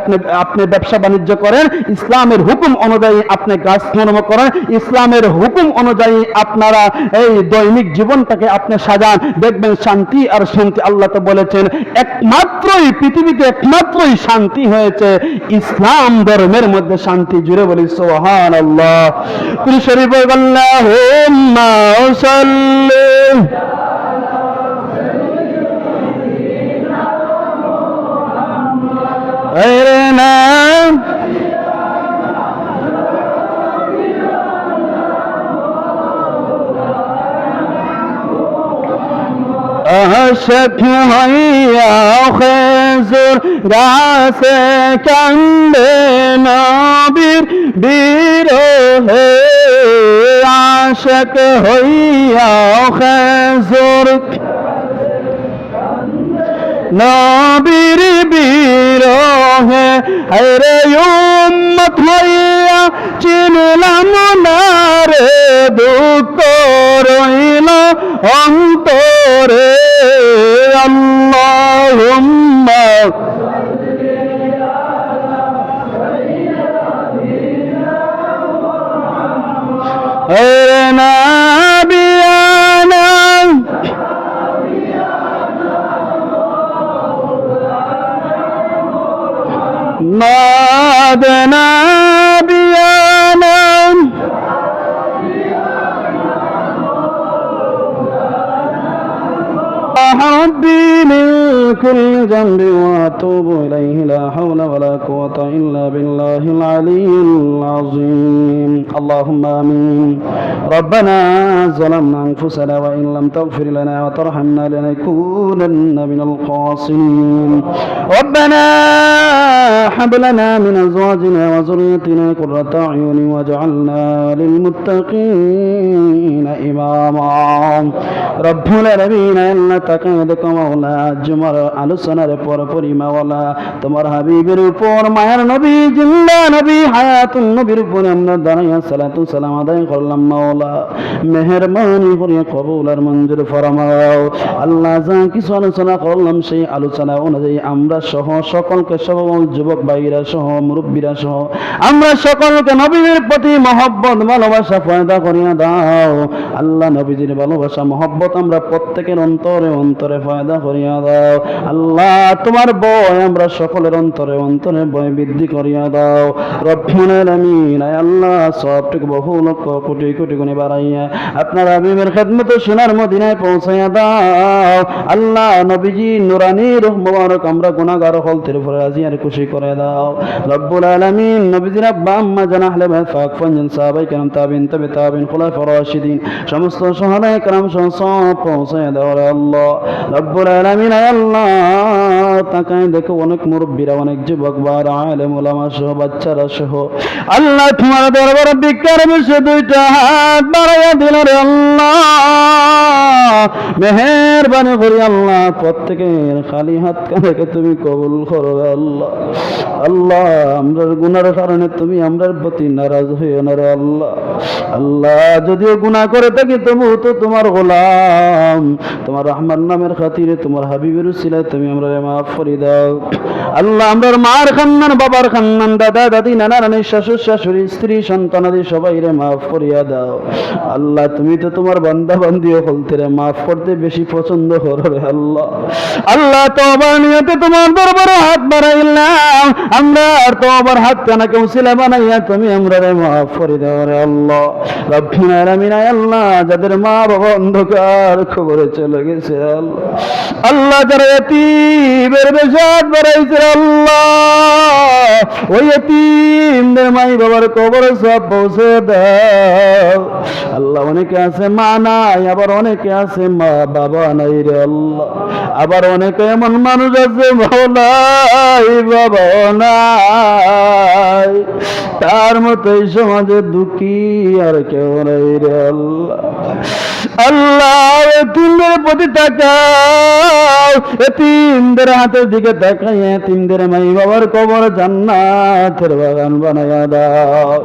আপনি ব্যবসা বাণিজ্য করেন, ইসলামের হুকুম অনুযায়ী আপনি কাজ কর্ম করেন, ইসলামের হুকুম অনুযায়ী আপনারা এই দৈনিক জীবনটাকে আপনি সাজান, দেখবেন শান্তি আর শান্তি। আল্লাহ তো বলেছেন একমাত্রই পৃথিবীতে একমাত্রই শান্তি হয়েছে ইসলাম ধর্মের মধ্যে শান্তি। জুড়ে বলি সুবহানাল্লাহ। শরীফ আল্লাহুম্মা সাল্লি আলাইনা আশক হইয়া খেজুর গাছে কান্দে নবীর বিরহে। আশক হইয়া খেজুর নবীর বিরহে। হরে উম্মত হইয়া চিনলাম না রে, দুঃখ রইল অন্তরে। আল্লাহুম্মা নাবিয়ানা নাদনা বিয়ানা ربي من كل ذنب وأتوب إليه لا حول ولا قوة إلا بالله العلي العظيم اللهم آمين ربنا ظلمنا أنفسنا وإن لم تغفر لنا وترحمنا لنكونن من الخاسرين ربنا هب لنا من أزواجنا وذريتنا قرة أعين واجعلنا للمتقين إماما رب العالمين আল্লাহ তাকায় মাওলা জুমার আলোচনার পরপরই মাওলা তোমার হাবিবের উপর মায়ার নবী জিন্দা নবী হায়াতুন নবীর উপর আমরা দাঁড়াইয়া সালাতু সালাম আদায় করলাম মাওলা মেহেরবানি করে কবুল আর মঞ্জুর ফরমাও আল্লাহ যা কিছু আলোচনা করলাম সেই আলোচনা অনুযায়ী আমরা সহ সকলকে সকল যুবক ভাইরা সহ মুরব্বীরা সহ আমরা সকলকে নবীর প্রতি মহব্বত ভালোবাসা পয়দা করিয়া দাও আল্লাহ নবীজির ভালোবাসা মহব্বত আমরা প্রত্যেকের অন্তরে অন্তরে পয়দা করিয়া দাও আল্লাহ তোমার ভয় আমরা সকলের অন্তরে অন্তরে ভয় বৃদ্ধি করিয়া দাও রব্বুল আলামিন আয় আল্লাহ সবটুকু বহু লক্ষ কোটি কোটি গুণে বাড়াইয়া আপনার হাবিবের খেদমত সোনার মদিনায় পৌঁছাইয়া দাও আল্লাহ নবীজি নুরানি রূহ মুবারক আমরা গুনাহগার হলতের উপরে রাজি আর খুশি করে দাও রব্বুল আলামিন নবীজির আব্বা আম্মা জানা আহলে বাইত পাক পঞ্জন সাহাবায়ে কেরাম তাবিন তবে তাবিন খুলাফা রাশিদিন সমস্ত সাহাবায়ে কেরাম সব পৌঁছাইয়া দাও আল্লাহ রব্বুল আলামিন আয় আল্লাহ তাকে তাকায় দেখো অনেক মুরব্বীরা, অনেক যুবক বার আলেম ওলামা সহ বাচ্চারা সহ আল্লাহ তোমার দরবারে ভিক্ষার বসে দুইটা হাত বাড়াইয়া দিল রে আল্লাহ। মেহেরবানি করি আল্লাহ প্রত্যেকের খালি হাত কানাকে তুমি কবুল করো আল্লাহ। আল্লাহ আমরার গুনার কারণে তুমি আমরার প্রতি নারাজ হইও না রে আল্লাহ। আল্লাহ যদিও গুনাহ করে থাকি তবু তো তোমার গোলাম, তোমার রহমান নামের খাতিরে তোমার হাবিবের উসিলায় তুমি আমরা মাফ করে দাও আল্লাহ। আমরার মার খান্নান, বাবার খান্নান, দাদা দাদি, নানা নানি, শাশুড় শাশুড়ি, স্ত্রী সন্তানাদি সবাই রে মাফ করিয়া দাও আল্লাহ। তুমি তো তোমার বান্দা বান্দিও বলতে রে মাফ করতে বেশি পছন্দ করো রে আল্লাহ। আল্লাহ তওবার নিয়তে তোমার দরবারে হাত বাড়াইলাম, আমরা আর তওবার হাত কানাকে উসিলা বানাইয়া তুমি আমরা রে মাফ করে দাও রে আল্লাহ। রব্বিল আলামিন আল্লাহ যাদের মা বাবা অন্ধকার খবরে চলে গেছে আল্লাহ, আল্লাহ যারা এতিমের বেশে হাত বাড়াইছে আল্লাহ, ওই এতিমদের মাই বাবার কবরে সব পৌঁছে দাও আল্লাহ। অনেকে আছে মা নাই, আবার অনেকে আছে মা বাবা নাই রে আল্লাহ। আবার অনেকে এমন মানুষ আছে নাই বাবা নাই, তার মতো এই সমাজে দুঃখী আর কেউ নাই রে আল্লাহ। আল্লাহ এতিমদের প্রতি তাকাও, এতিমদের হাতের দিকে তাকাই, এতিমদের মাই বাবার কবর জান্নাতের বাগান বানায়া দাও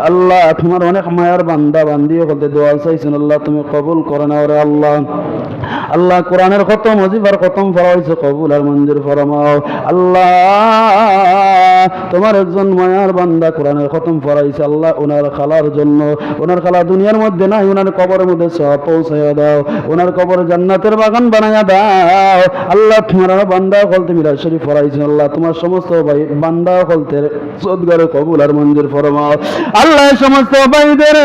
আল্লাহ। তোমার অনেক মায়ার বান্দা বান্দি হতে দোয়া চাইছেন আল্লাহ, তুমি কবুল করে নাও রে আল্লাহ। আল্লাহ কোরআনের খতম ওজিফার খতম ফরা হয়েছে, কবুল আর মঞ্জুর ফরমাও আল্লাহ। তোমার একজন মায়ার বান্দা কোরআনের খতম ফরাইছে আল্লাহ, ওনার খালার জন্য, ওনার খালা দুনিয়ার মধ্যে নাই, ওনার কবরের মধ্যে সব পৌঁছাইয়া দাও, ওনার কবর জান্নাতের বাগান বানাইয়া দাও আল্লাহ। তোমার বান্দা হলতে মিলাদ শরীফ ফরাইছেন আল্লাহ, তোমার সমস্ত ভাই বান্দা হলতে সদগরে কবুল আর মঞ্জুর ফরমাও আল্লাহ। সমস্ত ভাইদের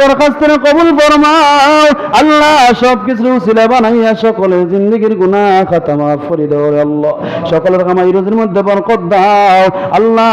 দরখাস্তের কবুল ফরমাও আল্লাহ। সব কিছু উসিলা বানাইয়া সকলের জিন্দেগির গুনাহ খাতা মাফ করে দাও আল্লাহ। সকলের কামাই রুজির মধ্যে বরকত দাও আল্লাহ।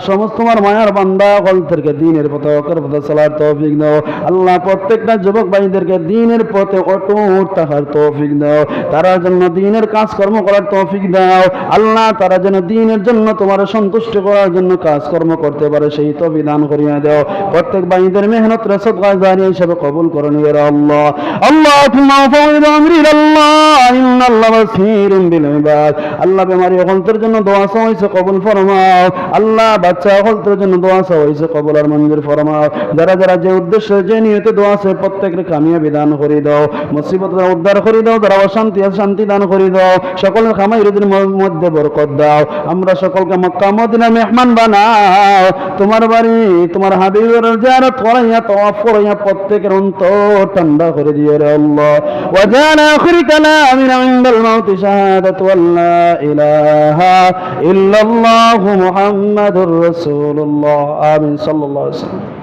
সমস্ত তোমার মায়ার বান্দা হলদেরকে দ্বীনের পথে অকর পথে চলার তৌফিক দাও আল্লাহ। প্রত্যেকটা যুবক ভাইদেরকে দ্বীনের পথে অটুট থাকার তৌফিক দাও, তারা জন্য দ্বীনের কাজকর্ম করার তৌফিক দাও আল্লাহ। তারা যেন দ্বীনের জন্য তোমার সন্তুষ্ট করার জন্য কাজকর্ম করতে পারে সেই তৌফিক দান করিয়া দাও। প্রত্যেক ভাইদের মেহনত রে সদকা জারিয়া হিসাবে কবুল করে নিও আল্লাহ। আল্লাহুম্মা ফাওয়াইদ আমরি ইলাল্লাহ ইন্নাল্লাহা বাসীরুম বিল ইবাদ। আল্লাহ বেমারি হলতের জন্য দোয়া চাইছে কবুল ফরমাও আল্লাহ। বাচ্চা হলতের জন্য দোয়া চাইছে কবুল আর মঞ্জুর ফরমাও। যারা যারা যে উদ্দেশ্যে যে নিয়তে দোয়া আছে প্রত্যেকের কামিয়াবি দান করে দাও, মুসিবত উদ্ধার করে দাও, যারা অশান্তি আছে শান্তি দান করে দাও, সকলের খামাই রুজির মধ্যে বরকত দাও। আমরা সকলকে মক্কা মদিনা মেহমান বানাও, তোমার বাড়ি তোমার হাবিবের জিয়ারত করাইয়া তওয়াফ করাইয়া প্রত্যেকের অন্তর ঠান্ডা করে দিও রে আল্লাহ। ওয়া জানা আখিরি কালামিনা ইনদাল মাউতি শাহাদাতু আল্লা ইলাহা ইল্লাল্লাহু মুহাম্মাদুর রাসূলুল্লাহ। আমিন সাল্লাল্লাহু আলাইহি ওয়াসাল্লাম।